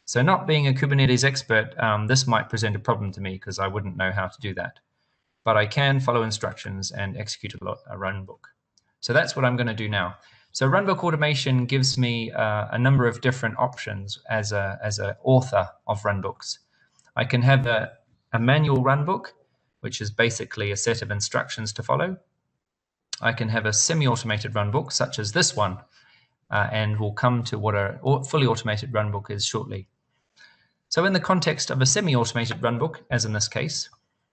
So not being a Kubernetes expert, this might present a problem to me because I wouldn't know how to do that. But I can follow instructions and execute a runbook. So that's what I'm going to do now. So Runbook Automation gives me a number of different options as an author of runbooks. I can have a manual runbook, which is basically a set of instructions to follow. I can have a semi-automated runbook, such as this one, and we'll come to what a fully automated runbook is shortly. So in the context of a semi-automated runbook, as in this case,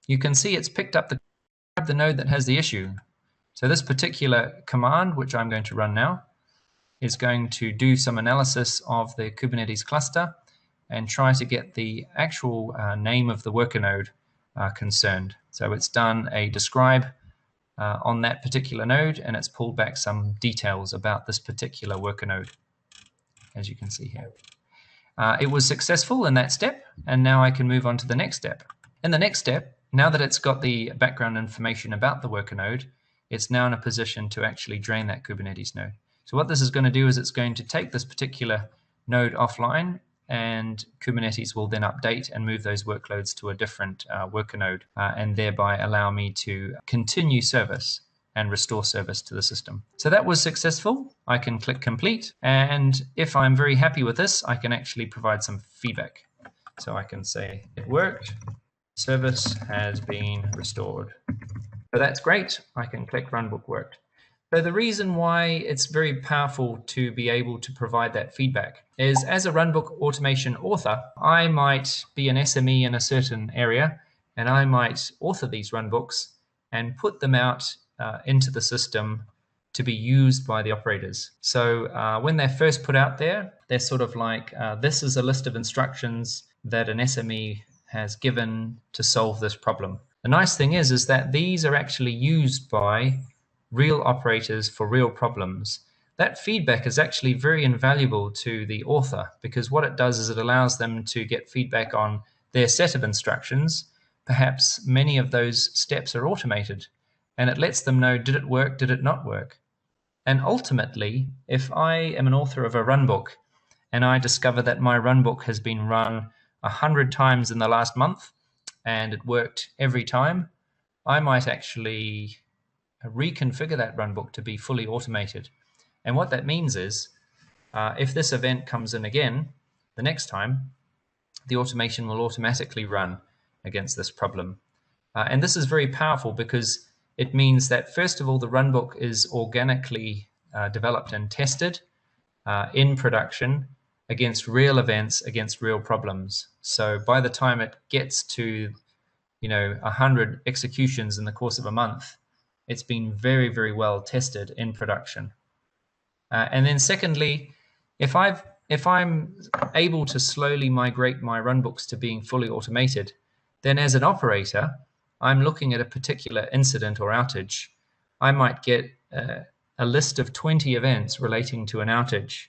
you can see it's picked up the node that has the issue. So this particular command, which I'm going to run now, is going to do some analysis of the Kubernetes cluster and try to get the actual name of the worker node concerned. So it's done a describe on that particular node, and it's pulled back some details about this particular worker node, as you can see here. It was successful in that step, and now I can move on to the next step. In the next step, now that it's got the background information about the worker node, it's now in a position to actually drain that Kubernetes node. So what this is going to do is it's going to take this particular node offline, and Kubernetes will then update and move those workloads to a different worker node, and thereby allow me to continue service and restore service to the system. So that was successful. I can click complete, and if I'm very happy with this, I can actually provide some feedback. So I can say it worked, service has been restored. So that's great. I can click runbook worked. So the reason why it's very powerful to be able to provide that feedback is, as a runbook automation author, I might be an SME in a certain area, and I might author these runbooks and put them out into the system to be used by the operators. So when they're first put out there, they're sort of like, this is a list of instructions that an SME has given to solve this problem. The nice thing is that these are actually used by real operators for real problems. That feedback is actually very invaluable to the author, because what it does is it allows them to get feedback on their set of instructions. Perhaps many of those steps are automated, and it lets them know, did it work, did it not work? And ultimately, if I am an author of a runbook and I discover that my runbook has been run 100 times in the last month and it worked every time, I might actually reconfigure that runbook to be fully automated. And what that means is, if this event comes in again the next time, the automation will automatically run against this problem. And this is very powerful because it means that, first of all, the runbook is organically developed and tested in production against real events, against real problems. So by the time it gets to 100 executions in the course of a month, it's been very, very well tested in production. And then secondly, if I'm able to slowly migrate my runbooks to being fully automated, then as an operator, I'm looking at a particular incident or outage. I might get a list of 20 events relating to an outage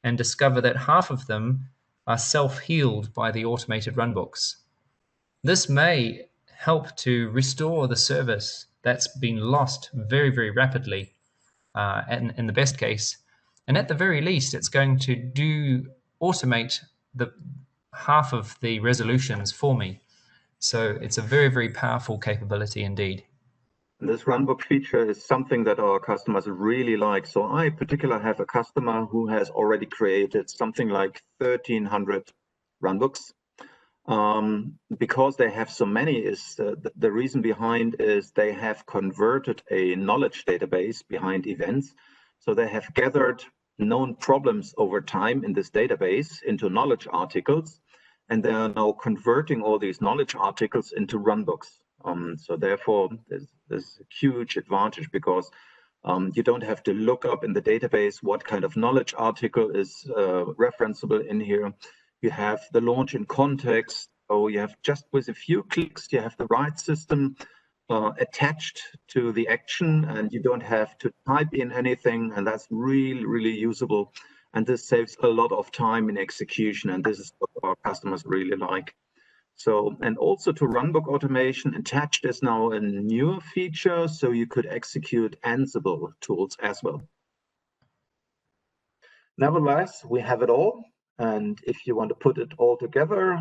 and discover that half of them are self-healed by the automated runbooks. This may help to restore the service that's been lost very, very rapidly in the best case. And at the very least, it's going to automate the half of the resolutions for me. So it's a very, very powerful capability indeed. This runbook feature is something that our customers really like. So I particularly have a customer who has already created something like 1,300 runbooks. Because they have so many, is the reason behind is they have converted a knowledge database behind events. So they have gathered known problems over time in this database into knowledge articles, and they are now converting all these knowledge articles into runbooks. So therefore, there's a huge advantage, because you don't have to look up in the database what kind of knowledge article is referenceable in here. You have the launch in context. So you have just with a few clicks, you have the right system attached to the action, and you don't have to type in anything, and that's really, really usable. And this saves a lot of time in execution, and this is what our customers really like. So, and also to Runbook Automation, attached is now a newer feature, so you could execute Ansible tools as well. Nevertheless, we have it all. And if you want to put it all together,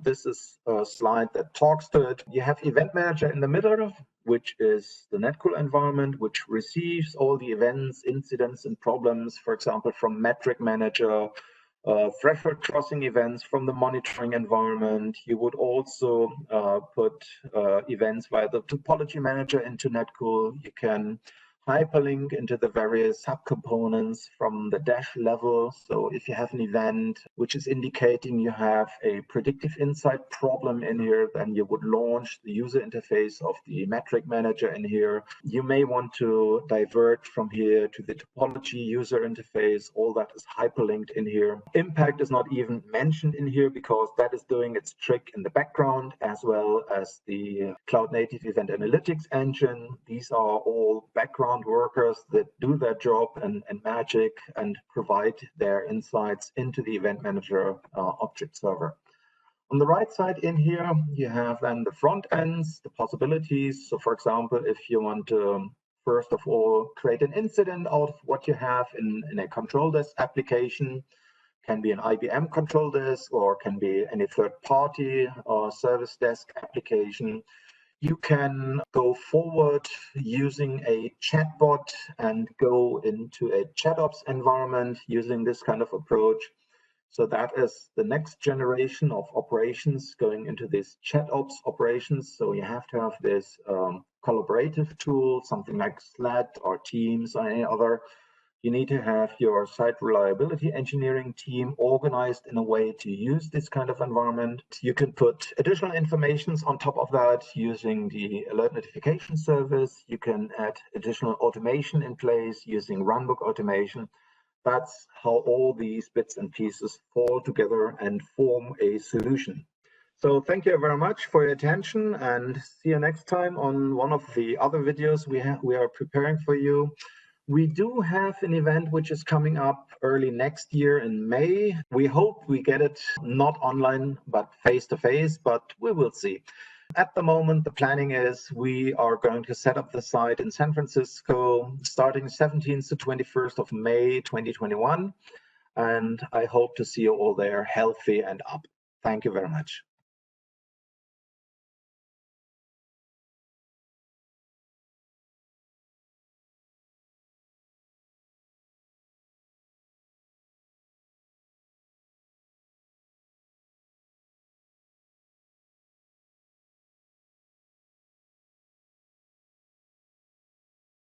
this is a slide that talks to it. You have Event Manager in the middle, which is the Netcool environment, which receives all the events, incidents, and problems, for example, from Metric Manager, threshold crossing events from the monitoring environment. You would also put events via the Topology Manager into Netcool. You can hyperlink into the various subcomponents from the dash level. So if you have an event which is indicating you have a predictive insight problem in here, then you would launch the user interface of the metric manager in here. You may want to divert from here to the topology user interface. All that is hyperlinked in here. Impact is not even mentioned in here because that is doing its trick in the background, as well as the cloud native event analytics engine. These are all background workers that do their job and magic and provide their insights into the event manager object server. On the right side in here, you have then the front ends, the possibilities. So for example, if you want to, first of all, create an incident out of what you have in a control desk application, can be an IBM control desk or can be any third party or service desk application. You can go forward using a chatbot and go into a ChatOps environment using this kind of approach. So that is the next generation of operations going into this ChatOps operations. So you have to have this collaborative tool, something like SWAT or Teams or any other. You need to have your site reliability engineering team organized in a way to use this kind of environment. You can put additional information on top of that using the alert notification service. You can add additional automation in place using Runbook Automation. That's how all these bits and pieces fall together and form a solution. So thank you very much for your attention, and see you next time on one of the other videos we are preparing for you. We do have an event which is coming up early next year in May. We hope we get it not online, but face-to-face, but we will see. At the moment, the planning is we are going to set up the site in San Francisco starting 17th to 21st of May 2021. And I hope to see you all there healthy and up. Thank you very much.